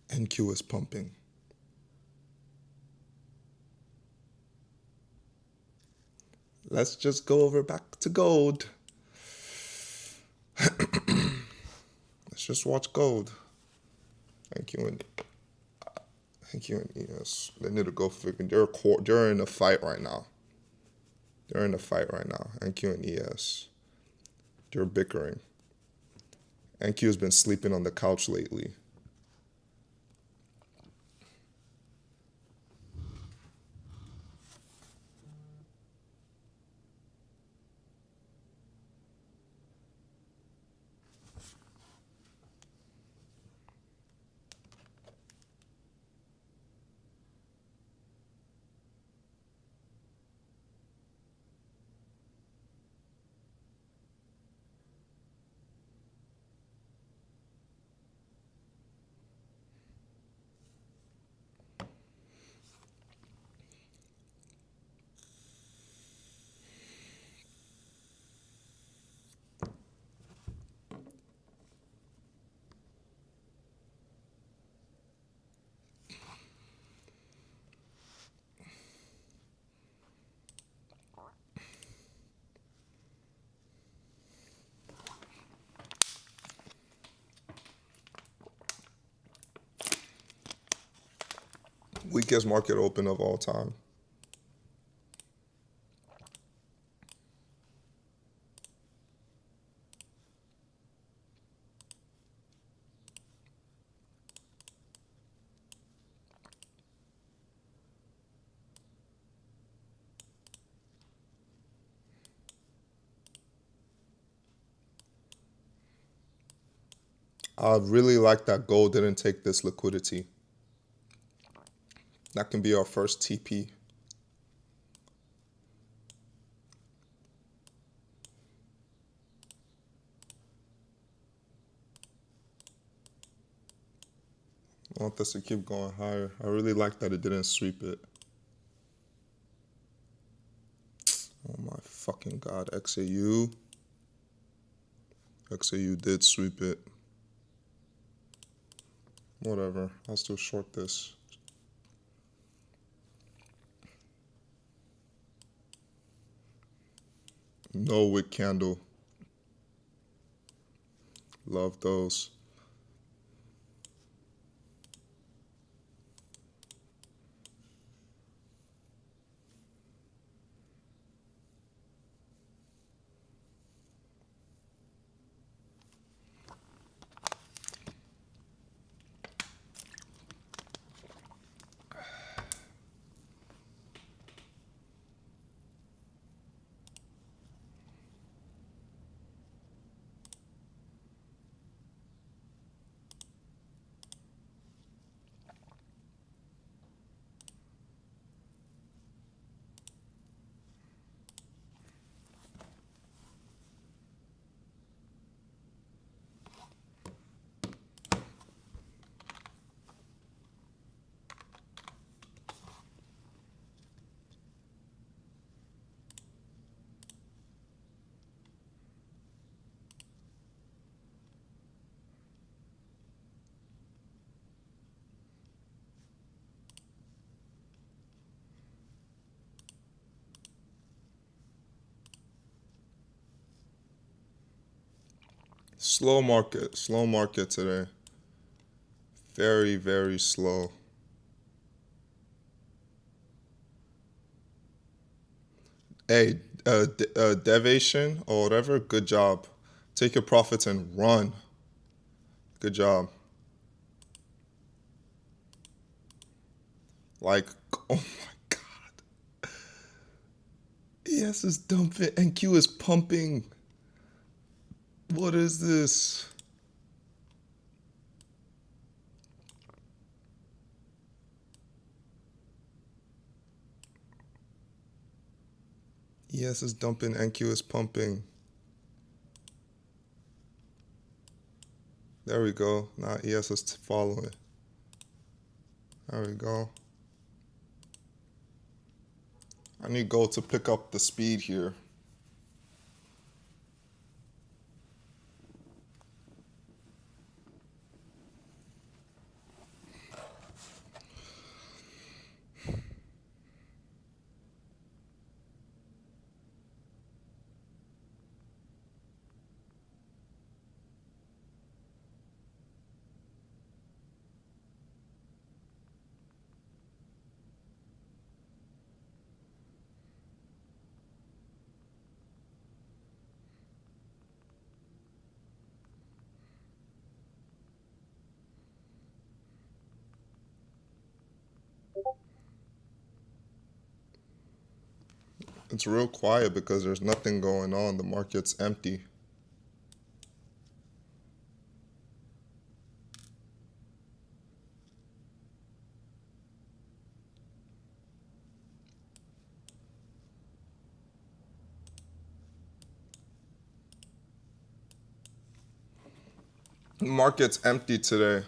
NQ is pumping. Let's just go over back to gold. Let's just watch gold. NQ and ES. They need to go figure. They're in a fight right now. They're in a fight right now. NQ and ES. They're bickering. NQ has been sleeping on the couch lately. Weakest market open of all time. I really like that gold didn't take this liquidity. That can be our first TP. I want this to keep going higher. I really like that it didn't sweep it. Oh my fucking god, XAU. XAU did sweep it. Whatever, I'll still short this. No wick candle. Love those. Slow market today. Very, very slow. Hey, Devation or whatever, good job. Take your profits and run. Good job. Like, oh my god. ES is dumping. NQ is pumping. What is this? ES is dumping. NQ is pumping. There we go. Now ES is following. There we go. I need gold to pick up the speed here. It's real quiet because there's nothing going on. The market's empty. The market's empty today.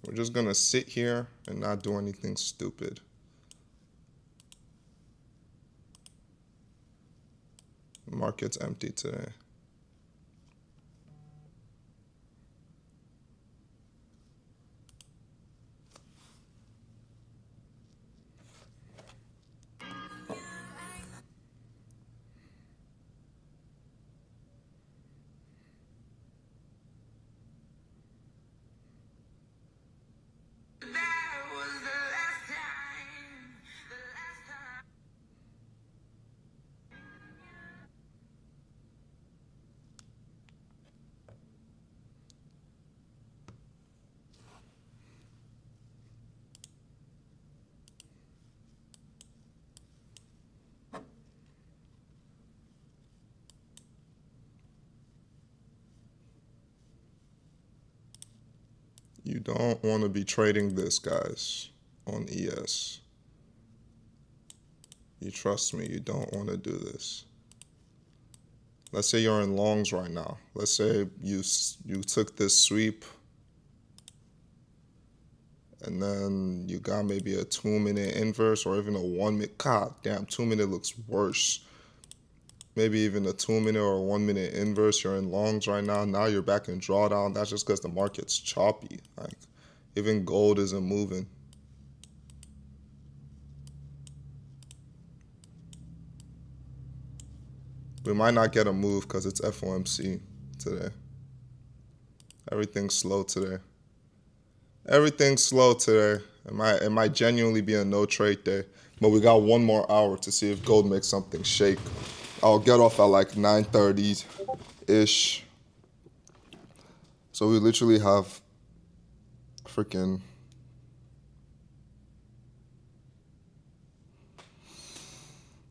We're just gonna sit here and not do anything stupid. The market's empty today. You don't want to be trading this, guys, on ES. You trust me, you don't want to do this. let's say you're in longs right now. Let's say you took this sweep and then you got maybe a 2-minute inverse or even a 1 minute. God damn, 2 minute looks worse. Maybe even a 2 minute or a 1 minute inverse. You're in longs right now. Now you're back in drawdown. That's just because the market's choppy. Like, even gold isn't moving. We might not get a move because it's FOMC today. Everything's slow today. Everything's slow today. It might genuinely be a no trade day. But we got one more hour to see if gold makes something shake. I'll get off at like 9:30-ish. So we literally have freaking...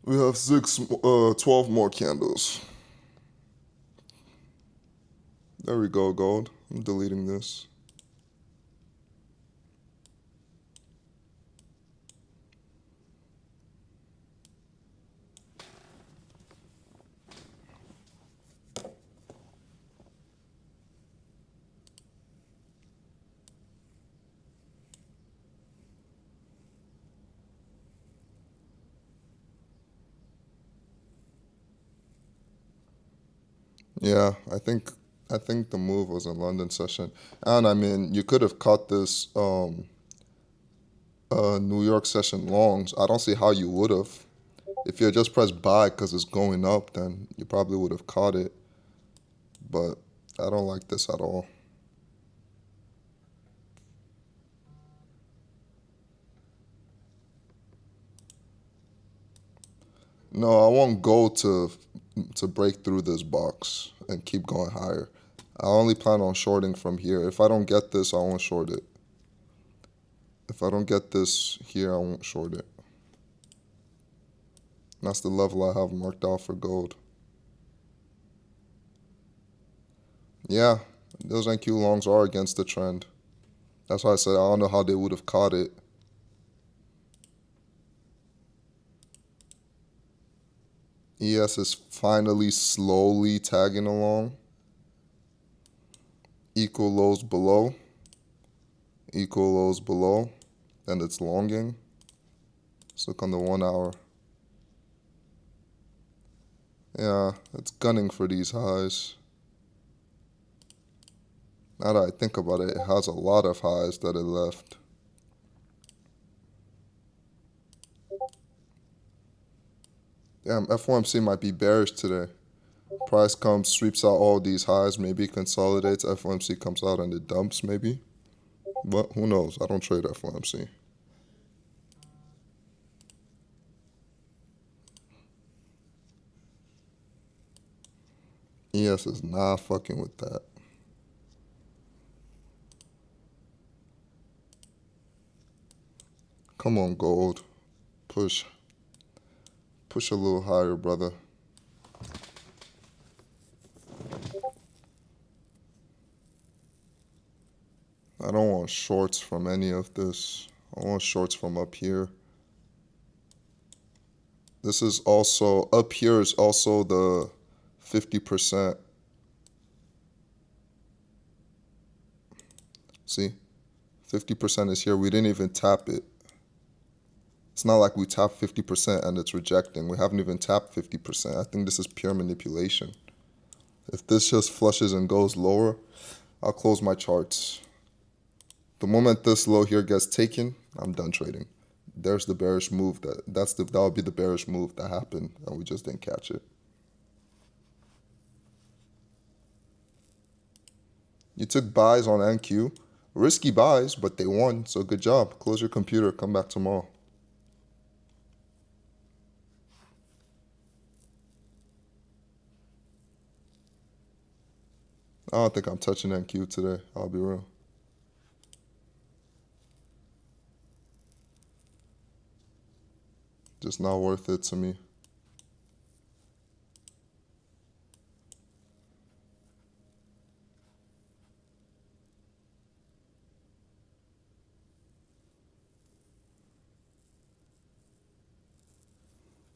We have 12 more candles. There we go, gold. I'm deleting this. Yeah, I think the move was in London session. And I mean, you could have caught this New York session longs. I don't see how you would have. If you had just pressed buy because it's going up, then you probably would have caught it. But I don't like this at all. No, I want gold to break through this box and keep going higher. I only plan on shorting from here. If I don't get this, I won't short it. If I don't get this here, I won't short it. That's the level I have marked out for gold. Yeah, those NQ longs are against the trend. That's why I said I don't know how they would have caught it. ES is finally slowly tagging along. Equal lows below. Equal lows below. And it's longing. Let's look on the 1 hour. Yeah, it's gunning for these highs. Now that I think about it, it has a lot of highs that it left. Damn, FOMC might be bearish today. Price comes, sweeps out all these highs, maybe consolidates. FOMC comes out and it dumps, maybe. But who knows? I don't trade FOMC. ES is not fucking with that. Come on, gold. Push. Push a little higher, brother. I don't want shorts from any of this. I want shorts from up here. This is also, up here is also the 50%. See? 50% is here. We didn't even tap it. It's not like we tapped 50% and it's rejecting. We haven't even tapped 50%. I think this is pure manipulation. If this just flushes and goes lower, I'll close my charts. The moment this low here gets taken, I'm done trading. There's the bearish move. That would be the bearish move that happened, and we just didn't catch it. You took buys on NQ. Risky buys, but they won, so good job. Close your computer, come back tomorrow. I don't think I'm touching NQ today, I'll be real. Just not worth it to me.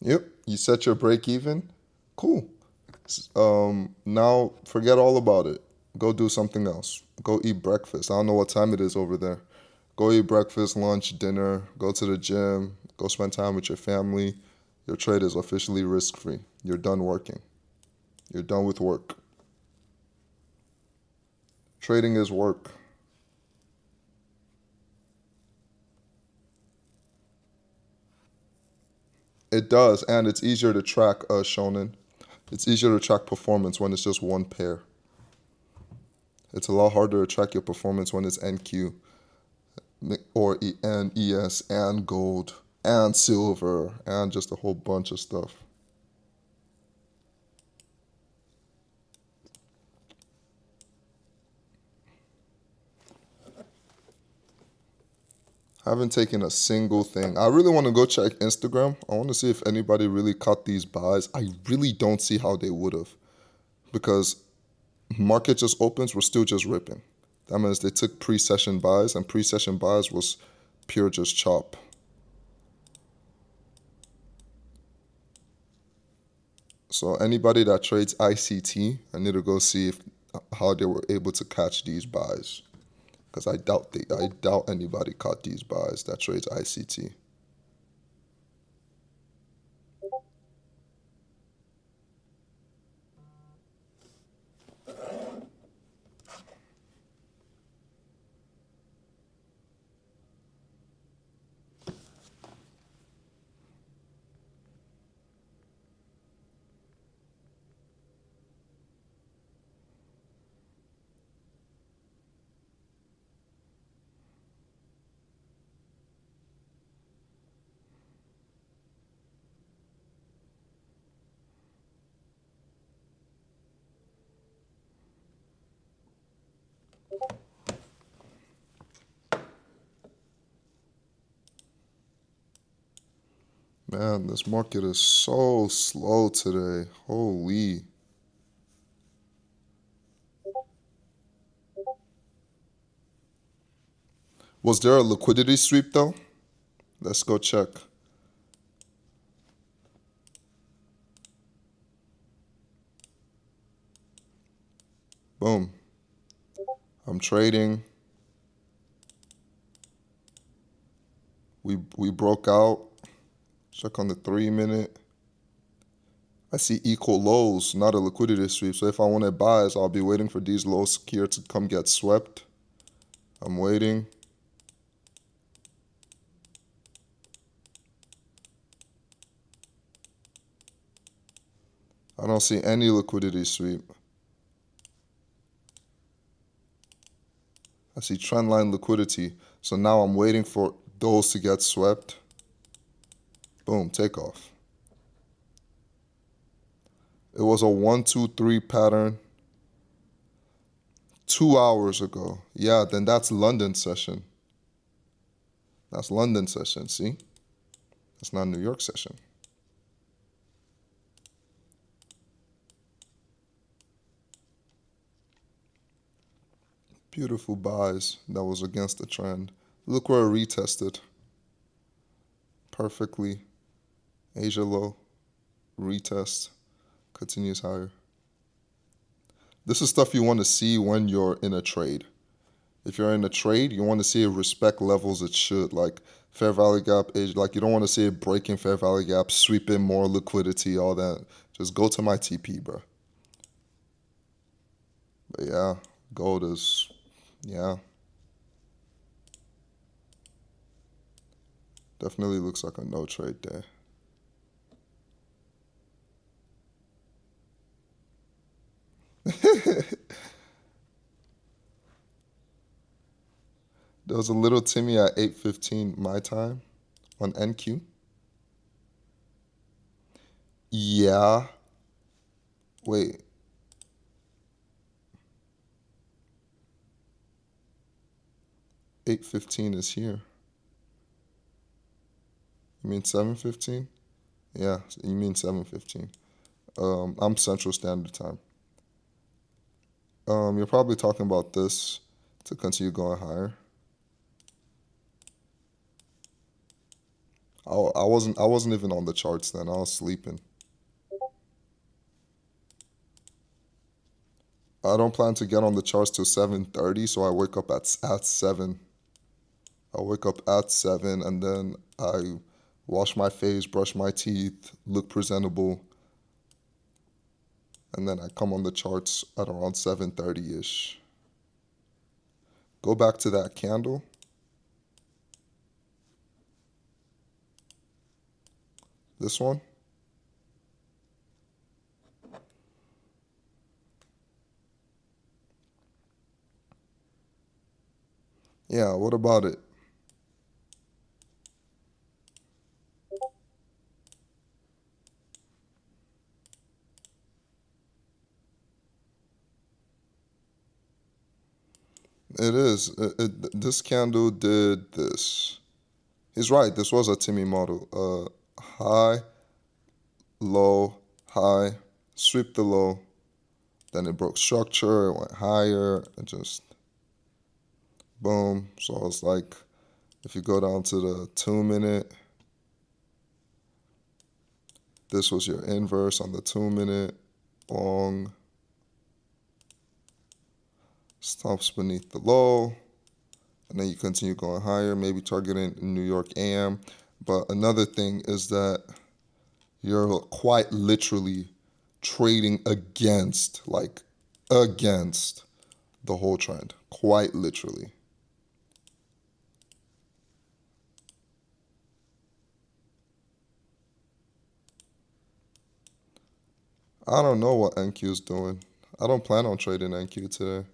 Yep, you set your break even. Cool. Now forget all about it. Go do something else. Go eat breakfast. I don't know what time it is over there. Go eat breakfast, lunch, dinner, go to the gym, go spend time with your family. Your trade is officially risk-free. You're done working. You're done with work. Trading is work. It does, and it's easier to track, Shonen. It's easier to track performance when it's just one pair. It's a lot harder to track your performance when it's NQ or and ES and gold and silver and just a whole bunch of stuff. I haven't taken a single thing. I really want to go check Instagram. I want to see if anybody really caught these buys. I really don't see how they would have because market just opens, we're still just ripping. That means they took pre-session buys, and pre-session buys was pure just chop. So anybody that trades ICT, I need to go see if how they were able to catch these buys, because I doubt anybody caught these buys that trades ICT. Man, this market is so slow today. Holy. Was there a liquidity sweep though? Let's go check. Boom. I'm trading. We broke out. Check on the 3 minute. I see equal lows, not a liquidity sweep. So if I want to buy, I'll be waiting for these lows here to come get swept. I'm waiting. I don't see any liquidity sweep. I see trendline liquidity. So now I'm waiting for those to get swept. Boom, takeoff. It was a 1, 2, 3 pattern 2 hours ago. Yeah, then that's London session. That's London session, see? That's not New York session. Beautiful buys. That was against the trend. Look where it retested. Perfectly. Asia low. Retest. Continues higher. This is stuff you want to see when you're in a trade. If you're in a trade, you want to see it respect levels it should, like fair value gap, like you don't want to see it breaking fair value gap, sweeping more liquidity, all that. Just go to my TP, bro. But yeah, gold is, yeah, definitely looks like a no trade day. There was a little Timmy at 8:15 my time on NQ. Yeah. Wait. 8:15 is here. You mean 7:15? Yeah, you mean 7:15. I'm Central Standard Time. You're probably talking about this to continue going higher. I wasn't even on the charts then. I was sleeping. I don't plan to get on the charts till 7:30, so I wake up at 7. I wake up at 7 and then I wash my face, brush my teeth, look presentable, and then I come on the charts at around 7:30-ish. Go back to that candle. This one. Yeah, what about it? It is. This candle did this. He's right. This was a Timmy model. High, low, high, sweep the low. Then it broke structure. It went higher. And just boom. So it's like, if you go down to the 2-minute, this was your inverse on the 2-minute. Long. Stops beneath the low. And then you continue going higher, maybe targeting New York AM. But another thing is that you're quite literally trading against the whole trend, quite literally. I don't know what NQ is doing. I don't plan on trading NQ today.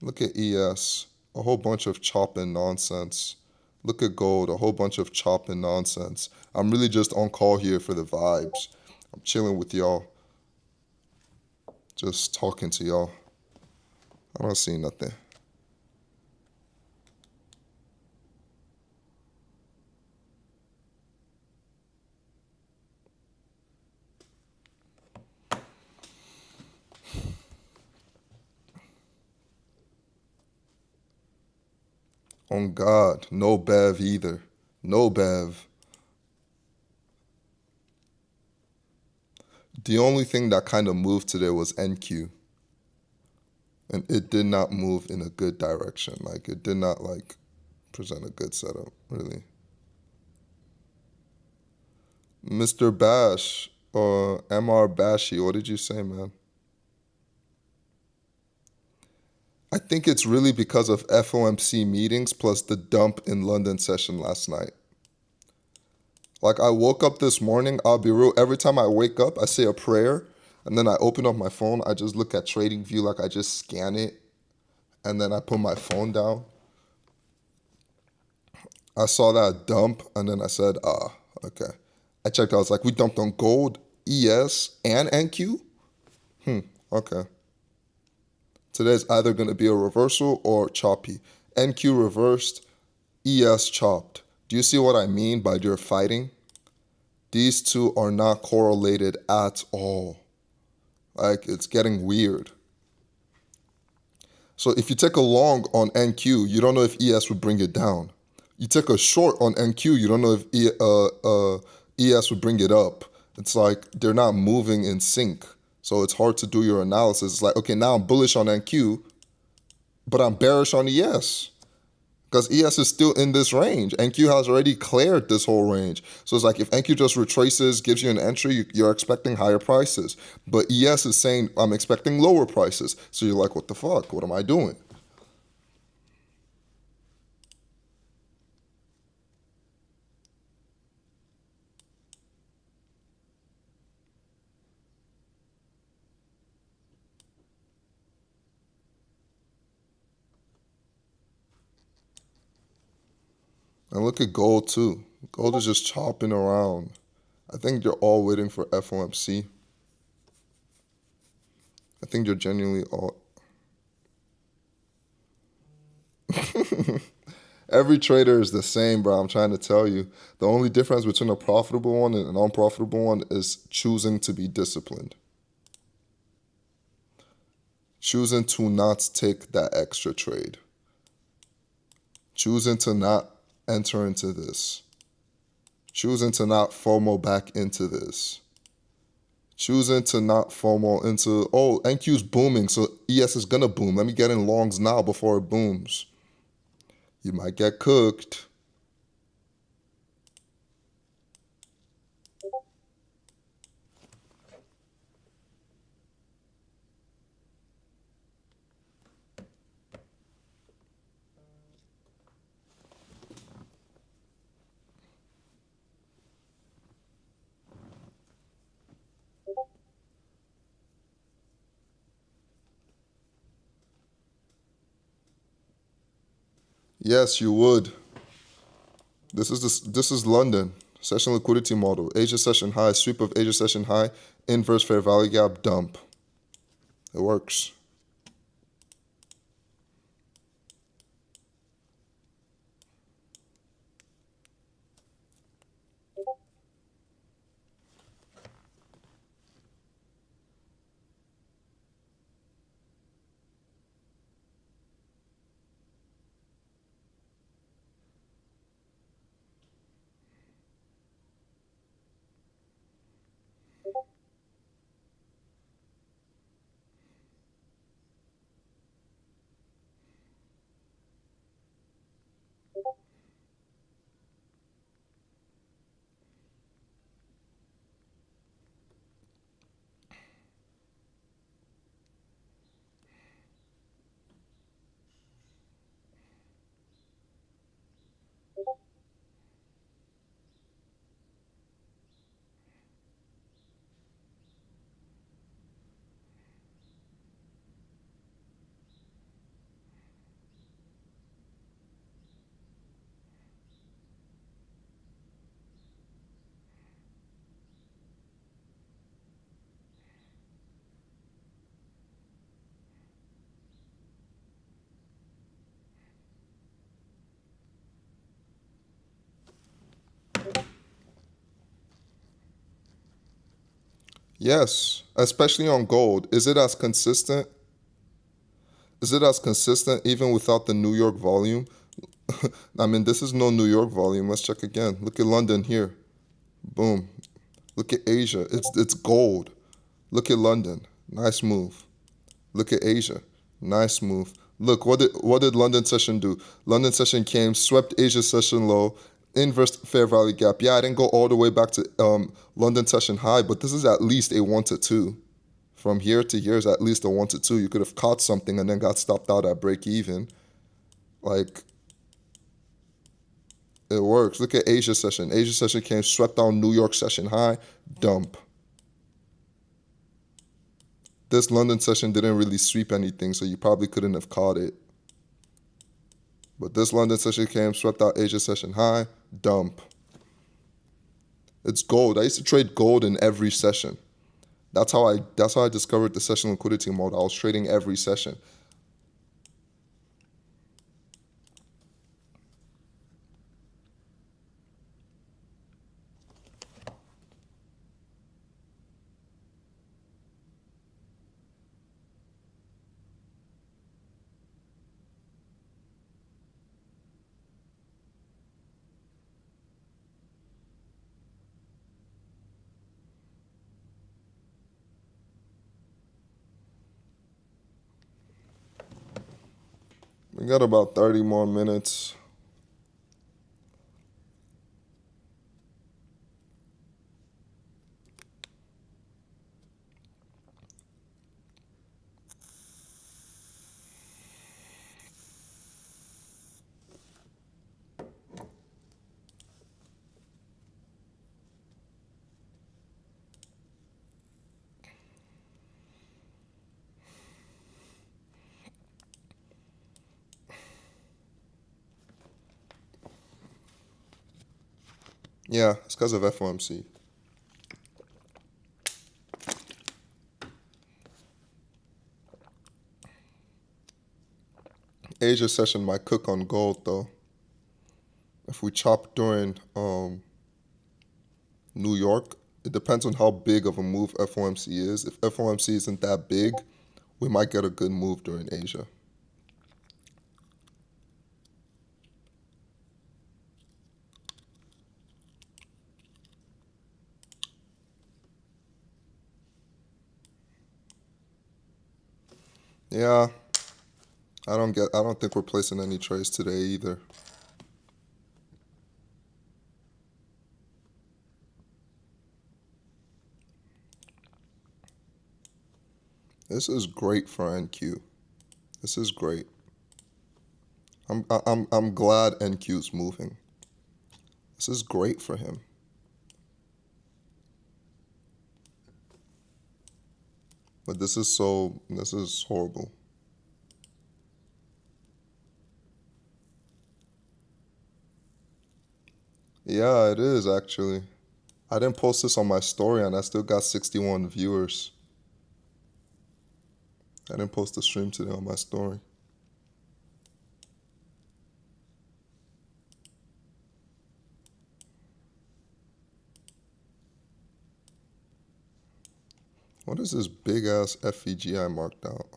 Look at ES, a whole bunch of chopping nonsense. Look at gold, a whole bunch of chopping nonsense. I'm really just on call here for the vibes. I'm chilling with y'all. Just talking to y'all. I don't see nothing. On God, no Bev either. No Bev. The only thing that kind of moved today was NQ. And it did not move in a good direction. Like, it did not, present a good setup, really. Mr. Bash, or MR Bashy, what did you say, man? I think it's really because of FOMC meetings plus the dump in London session last night. Like, I woke up this morning, I'll be real, every time I wake up, I say a prayer, and then I open up my phone, I just look at TradingView, like I just scan it, and then I put my phone down. I saw that dump, and then I said, okay. I checked, I was like, we dumped on gold, ES, and NQ? Okay. Today's either going to be a reversal or choppy. NQ reversed, ES chopped. Do you see what I mean by you're fighting? These two are not correlated at all. Like, it's getting weird. So if you take a long on NQ, you don't know if ES would bring it down. You take a short on NQ, you don't know if ES would bring it up. It's like they're not moving in sync. So it's hard to do your analysis. It's like, okay, now I'm bullish on NQ, but I'm bearish on ES. Because ES is still in this range. NQ has already cleared this whole range. So it's like if NQ just retraces, gives you an entry, you're expecting higher prices. But ES is saying, I'm expecting lower prices. So you're like, what the fuck? What am I doing? And look at gold too. Gold is just chopping around. I think you're all waiting for FOMC. I think you're genuinely all... Every trader is the same, bro. I'm trying to tell you. The only difference between a profitable one and an unprofitable one is choosing to be disciplined. Choosing to not take that extra trade. Choosing to not enter into this. Choosing to not FOMO back into this. Choosing to not FOMO into, oh, NQ's booming, so ES is gonna boom. Let me get in longs now before it booms. You might get cooked. Yes, you would. This is London. Session liquidity model. Asia session high, sweep of Asia session high, inverse fair value gap, dump. It works. Yes, especially on gold. Is it as consistent? Is it as consistent even without the New York volume? I mean, this is no New York volume. Let's check again. Look at London here. Boom. Look at Asia. It's gold. Look at London. Nice move. Look at Asia. Nice move. Look, what did London session do? London session came, swept Asia session low, inverse fair value gap. Yeah, I didn't go all the way back to London session high, but this is at least a 1 to 2. From here to here is at least a 1 to 2. You could have caught something and then got stopped out at break even. Like, it works. Look at Asia session. Asia session came, swept down New York session high, dump. This London session didn't really sweep anything, so you probably couldn't have caught it. But this London session came, swept out Asia session high, dump. It's gold. I used to trade gold in every session. That's how I discovered the session liquidity mode. I was trading every session. We got about 30 more minutes. Yeah, it's because of FOMC. Asia session might cook on gold though. If we chop during New York, it depends on how big of a move FOMC is. If FOMC isn't that big, we might get a good move during Asia. Yeah, I don't think we're placing any trades today either. This is great for NQ. This is great. I'm glad NQ's moving. This is great for him. But this is horrible. Yeah, it is actually. I didn't post this on my story and I still got 61 viewers. I didn't post the stream today on my story. What is this big ass FVG I marked out?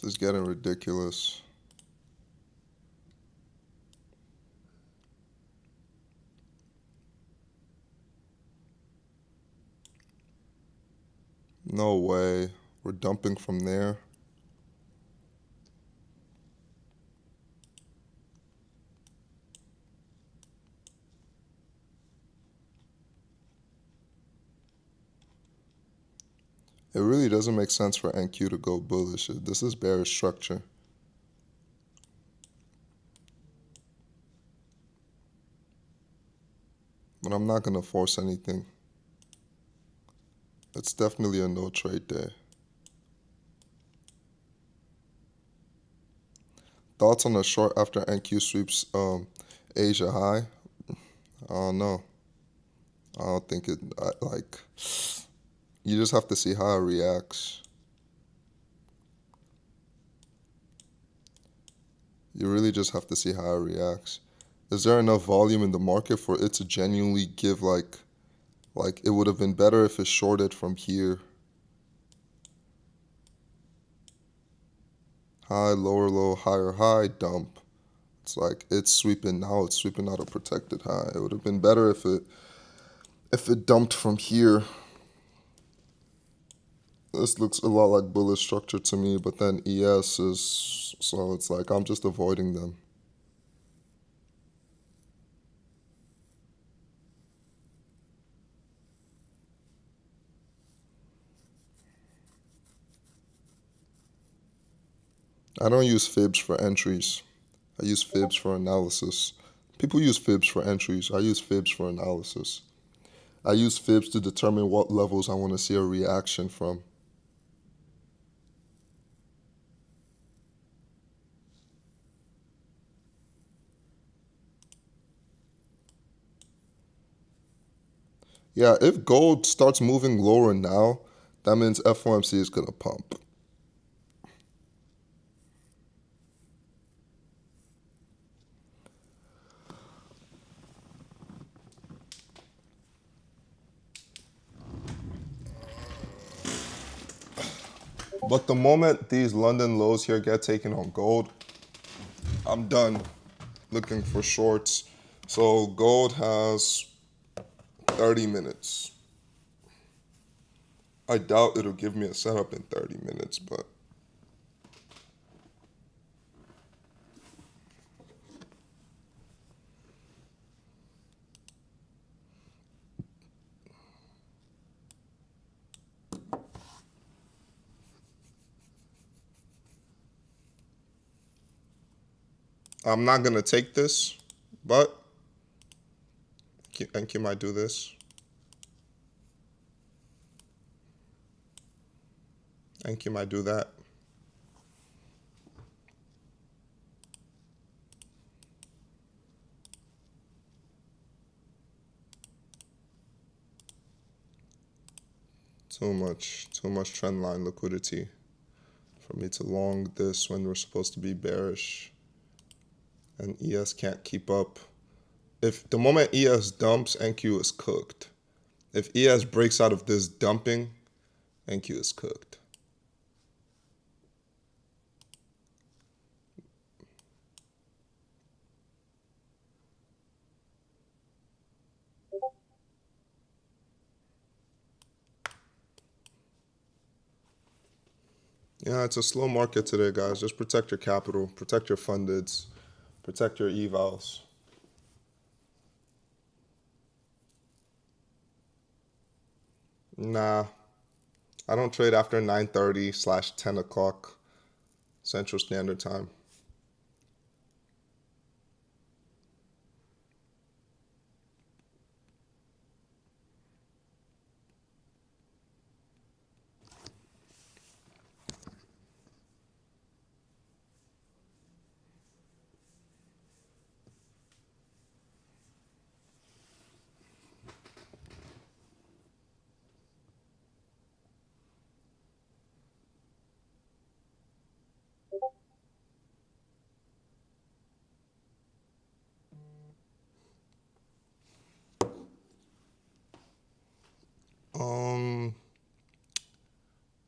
This is getting ridiculous. No way. We're dumping from there. It really doesn't make sense for NQ to go bullish. This is bearish structure. But I'm not going to force anything. It's definitely a no trade day. Thoughts on the short after NQ sweeps Asia high? I don't know. I don't think it, like, you just have to see how it reacts. You really just have to see how it reacts. Is there enough volume in the market for it to genuinely give like it would have been better if it shorted from here. High, lower, low, higher, high, dump. It's like it's sweeping now. It's sweeping out a protected high. It would have been better if it dumped from here. This looks a lot like bullish structure to me, but then ES is, so it's like I'm just avoiding them. I don't use fibs for entries. I use fibs for analysis. People use fibs for entries. I use fibs for analysis. I use fibs to determine what levels I want to see a reaction from. Yeah, if gold starts moving lower now, that means FOMC is going to pump. But the moment these London lows here get taken on gold, I'm done looking for shorts. So gold has 30 minutes. I doubt it'll give me a setup in 30 minutes, but I'm not going to take this, but NQ might do this. NQ might do that. Too much trend line liquidity for me to long this when we're supposed to be bearish. And ES can't keep up. If the moment ES dumps, NQ is cooked. If ES breaks out of this dumping, NQ is cooked. Yeah, it's a slow market today, guys. Just protect your capital, protect your fundeds, protect your evals. Nah, I don't trade after 9:30/10 o'clock Central Standard Time.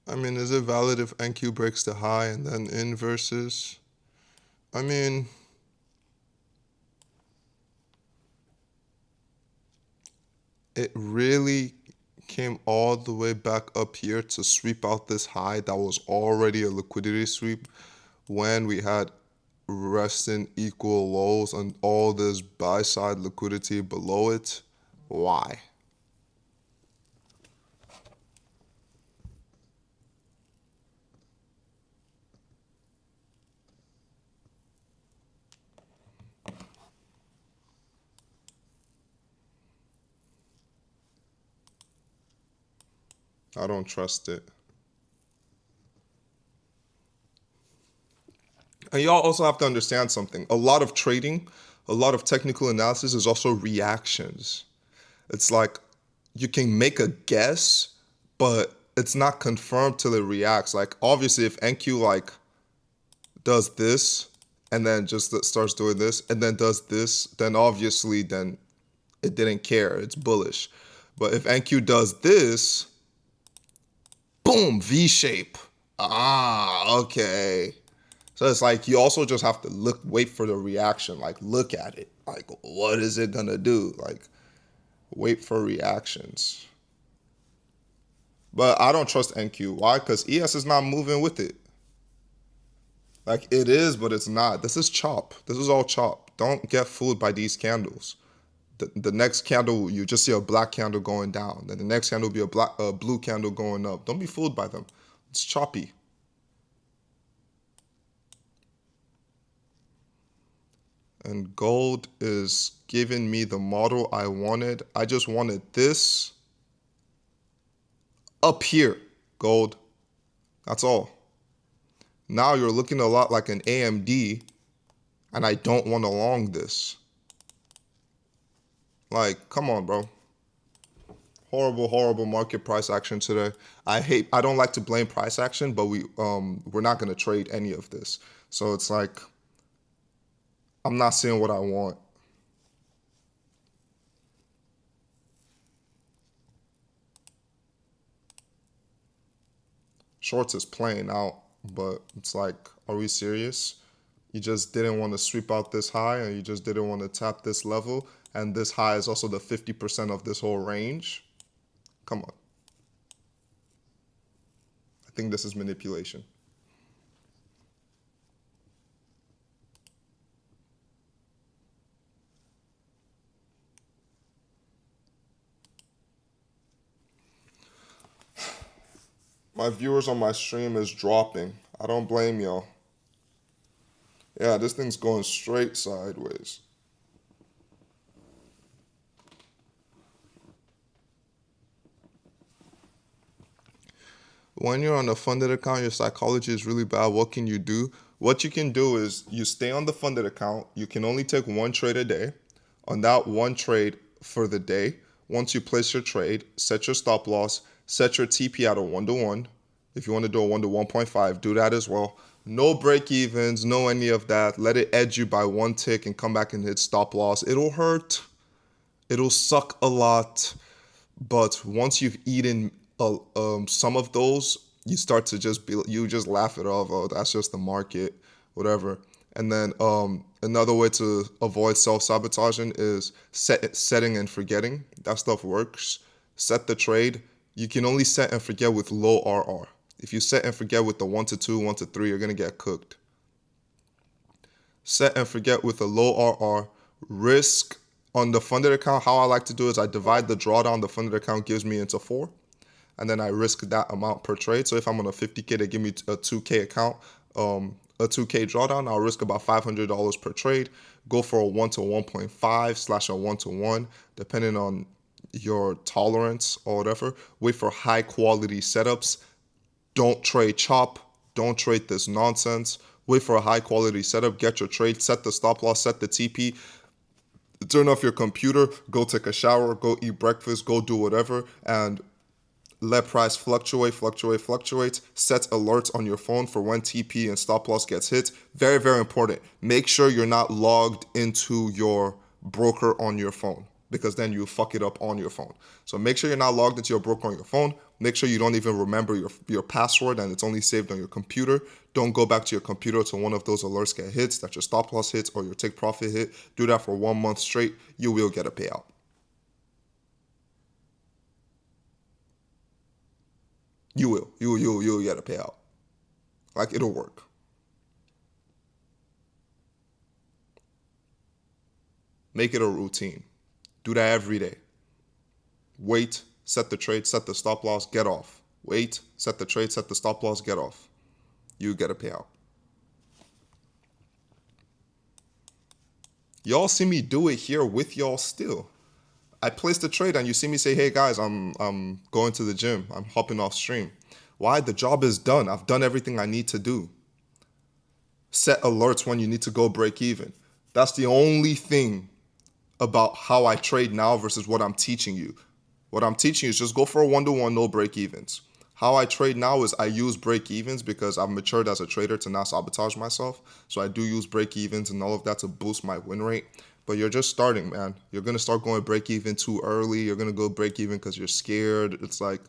I mean, is it valid if NQ breaks the high and then inverses? I mean, it really came all the way back up here to sweep out this high that was already a liquidity sweep when we had resting equal lows and all this buy side liquidity below it. Why? I don't trust it. And y'all also have to understand something. A lot of trading, a lot of technical analysis is also reactions. It's like you can make a guess, but it's not confirmed till it reacts. Like obviously if NQ like does this and then just starts doing this and then does this, then obviously then it didn't care. It's bullish. But if NQ does this, boom, V shape. Ah, okay. So it's like you also just have to wait for the reaction. Like look at it. Like what is it gonna do? Like wait for reactions. But I don't trust NQ. Why? Because ES is not moving with it. Like it is, but it's not. This is chop. This is all chop. Don't get fooled by these candles. The next candle, you just see a black candle going down. Then the next candle will be a blue candle going up. Don't be fooled by them. It's choppy. And gold is giving me the model I wanted. I just wanted this up here, gold. That's all. Now you're looking a lot like an AMD, and I don't want to long this. Like, come on, bro. Horrible, horrible market price action today. I don't like to blame price action, but we're not gonna trade any of this. So it's like, I'm not seeing what I want. Shorts is playing out, but it's like, are we serious? You just didn't want to sweep out this high and you just didn't want to tap this level. And this high is also the 50% of this whole range. Come on. I think this is manipulation. My viewers on my stream is dropping. I don't blame y'all. Yeah, this thing's going straight sideways. When you're on a funded account, your psychology is really bad. What can you do? What you can do is you stay on the funded account. You can only take one trade a day. On that one trade for the day, once you place your trade, set your stop loss, Set your TP at a 1-to-1. If you want to do a 1-to-1.5, do that as well. No break evens, no any of that. Let it edge you by one tick and come back and hit stop loss. It'll hurt. It'll suck a lot. But once you've eaten some of those, you start to you just laugh it off. Oh, that's just the market, whatever. And then another way to avoid self-sabotaging is setting and forgetting. That stuff works. Set the trade. You can only set and forget with low RR. If you set and forget with the 1-to-2, 1-to-3, you're going to get cooked. Set and forget with a low RR. Risk on the funded account. How I like to do is I divide the drawdown the funded account gives me into 4. And then I risk that amount per trade. So if I'm on a 50K, they give me a 2K account, a 2K drawdown. I'll risk about $500 per trade. Go for a 1-to-1.5 / a 1-to-1, depending on your tolerance or whatever. Wait for high quality setups. Don't trade chop. Don't trade this nonsense. Wait for a high quality setup. Get your trade. Set the stop loss. Set the TP. Turn off your computer. Go take a shower. Go eat breakfast. Go do whatever. And let price fluctuate. Set alerts on your phone for when TP and stop loss gets hit. Very, very important. Make sure you're not logged into your broker on your phone, because then you fuck it up on your phone. So make sure you're not logged into your broker on your phone. Make sure you don't even remember your password and it's only saved on your computer. Don't go back to your computer till one of those alerts get hits, that your stop loss hits or your take profit hit. Do that for 1 month straight. You will get a payout. You will. You'll get a payout. Like, it'll work. Make it a routine. Do that every day. Wait, set the trade, set the stop loss, get off. Wait, set the trade, set the stop loss, get off. You get a payout. Y'all see me do it here with y'all still. I placed a trade and you see me say, hey guys, I'm going to the gym. I'm hopping off stream. Why? The job is done. I've done everything I need to do. Set alerts when you need to go break even. That's the only thing about how I trade now versus what I'm teaching you. What I'm teaching you is just go for a 1-to-1, no break evens. How I trade now is I use break evens because I've matured as a trader to not sabotage myself. So I do use break evens and all of that to boost my win rate. But you're just starting, man. You're going to start going break even too early. You're going to go break even because you're scared. It's like,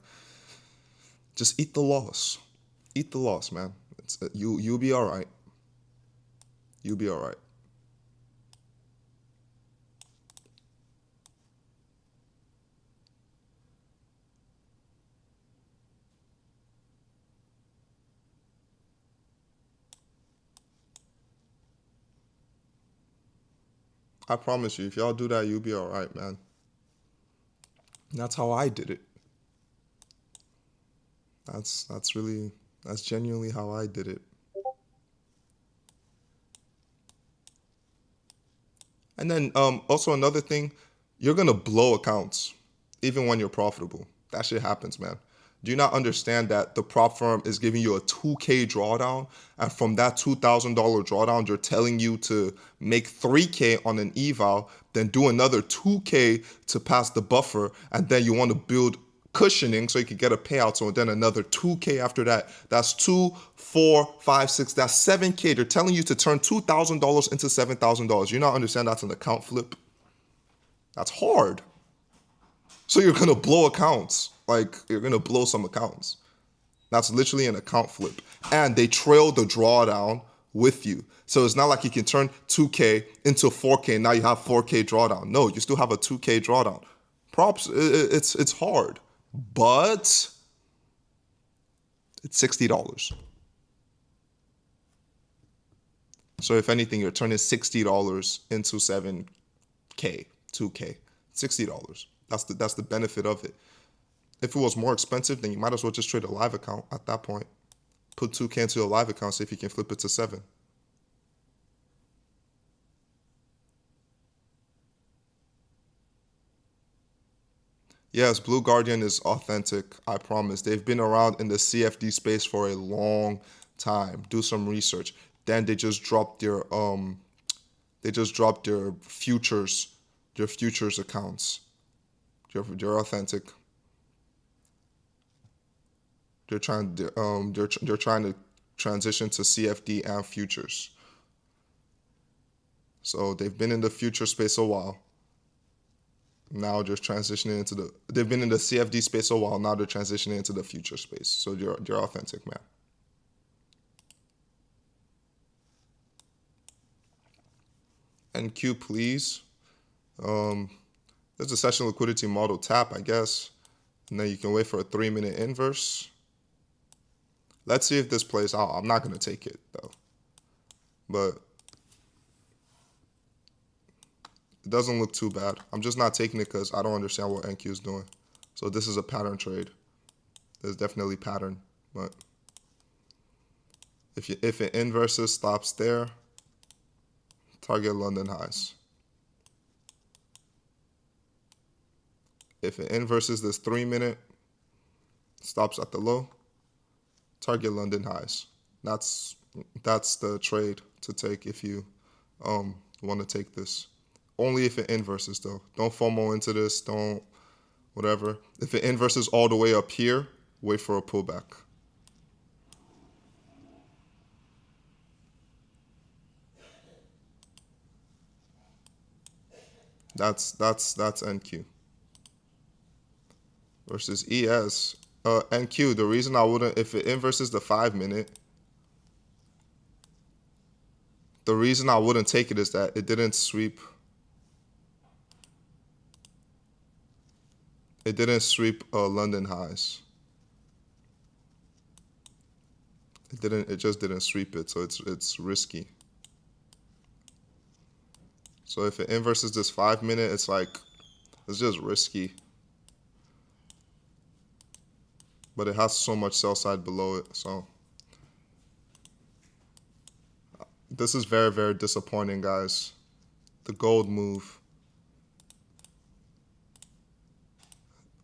just eat the loss. Eat the loss, man. You'll be all right. You'll be all right. I promise you, if y'all do that, you'll be all right, man. And that's how I did it. That's genuinely how I did it. And then also another thing, you're gonna blow accounts, even when you're profitable. That shit happens, man. Do you not understand that the prop firm is giving you a 2K drawdown, and from that $2,000 drawdown, they're telling you to make 3K on an eval, then do another 2K to pass the buffer, and then you want to build cushioning so you can get a payout. So then another 2K after that. That's 2, 4, 5, 6. That's 7K. They're telling you to turn $2,000 into $7,000. You not understand that's an account flip? That's hard. So you're gonna blow accounts. Like, you're gonna blow some accounts. That's literally an account flip. And they trail the drawdown with you. So it's not like you can turn 2K into 4K and now you have 4K drawdown. No, you still have a 2K drawdown. Props, it's hard, but it's $60. So if anything, you're turning $60 into 7K, 2K, $60. That's the benefit of it. If it was more expensive, then you might as well just trade a live account at that point. Put 2K into a live account, see if you can flip it to 7. Yes, Blue Guardian is authentic, I promise. They've been around in the CFD space for a long time. Do some research. Then they just dropped their futures, accounts. They're authentic. They're trying to transition to CFD and futures. So they've been in the future space a while. Now just transitioning into they've been in the CFD space a while. Now they're transitioning into the future space. So you're authentic, man. NQ, please. There's a session liquidity model tap, I guess. And then you can wait for a 3-minute inverse. Let's see if this plays out. I'm not going to take it, though. But it doesn't look too bad. I'm just not taking it because I don't understand what NQ is doing. So this is a pattern trade. There's definitely pattern. But if it inverses, stops there, target London highs. If it inverses this 3-minute, stops at the low, target London highs. That's the trade to take if you want to take this. Only if it inverses though. Don't FOMO into this. Don't whatever. If it inverses all the way up here, wait for a pullback. That's NQ. Versus ES. NQ, the reason I wouldn't, if it inverses the 5-minute, the reason I wouldn't take it is that it didn't sweep. It didn't sweep London highs. It just didn't sweep it, so it's risky. So if it inverses this 5-minute, it's just risky. But it has so much sell side below it, so this is very, very disappointing, guys. The gold move.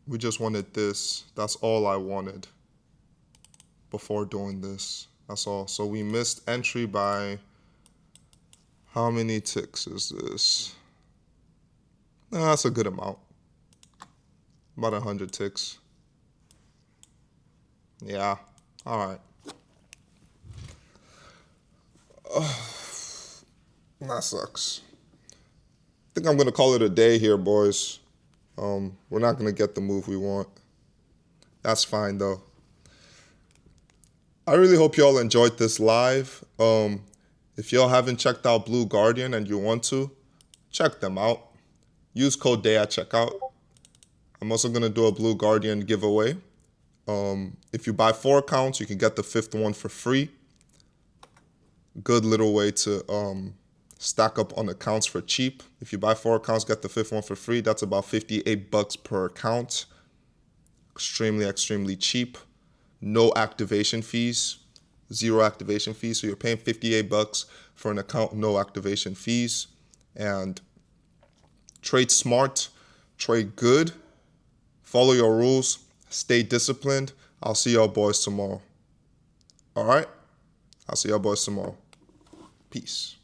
We just wanted this. That's all I wanted before doing this. That's all. So we missed entry by how many ticks is this? That's a good amount. About 100 ticks. Yeah. All right. That sucks. I think I'm going to call it a day here, boys. We're not going to get the move we want. That's fine, though. I really hope y'all enjoyed this live. If y'all haven't checked out Blue Guardian and you want to, check them out. Use code DAY at checkout. I'm also going to do a Blue Guardian giveaway. If you buy 4 accounts, you can get the 5th one for free. Good little way to stack up on accounts for cheap. If you buy 4 accounts, get the 5th one for free. That's about $58 per account. Extremely, extremely cheap. No activation fees. 0 activation fees. So you're paying $58 for an account, no activation fees. And trade smart, trade good, follow your rules, stay disciplined. I'll see y'all boys tomorrow. All right? I'll see y'all boys tomorrow. Peace.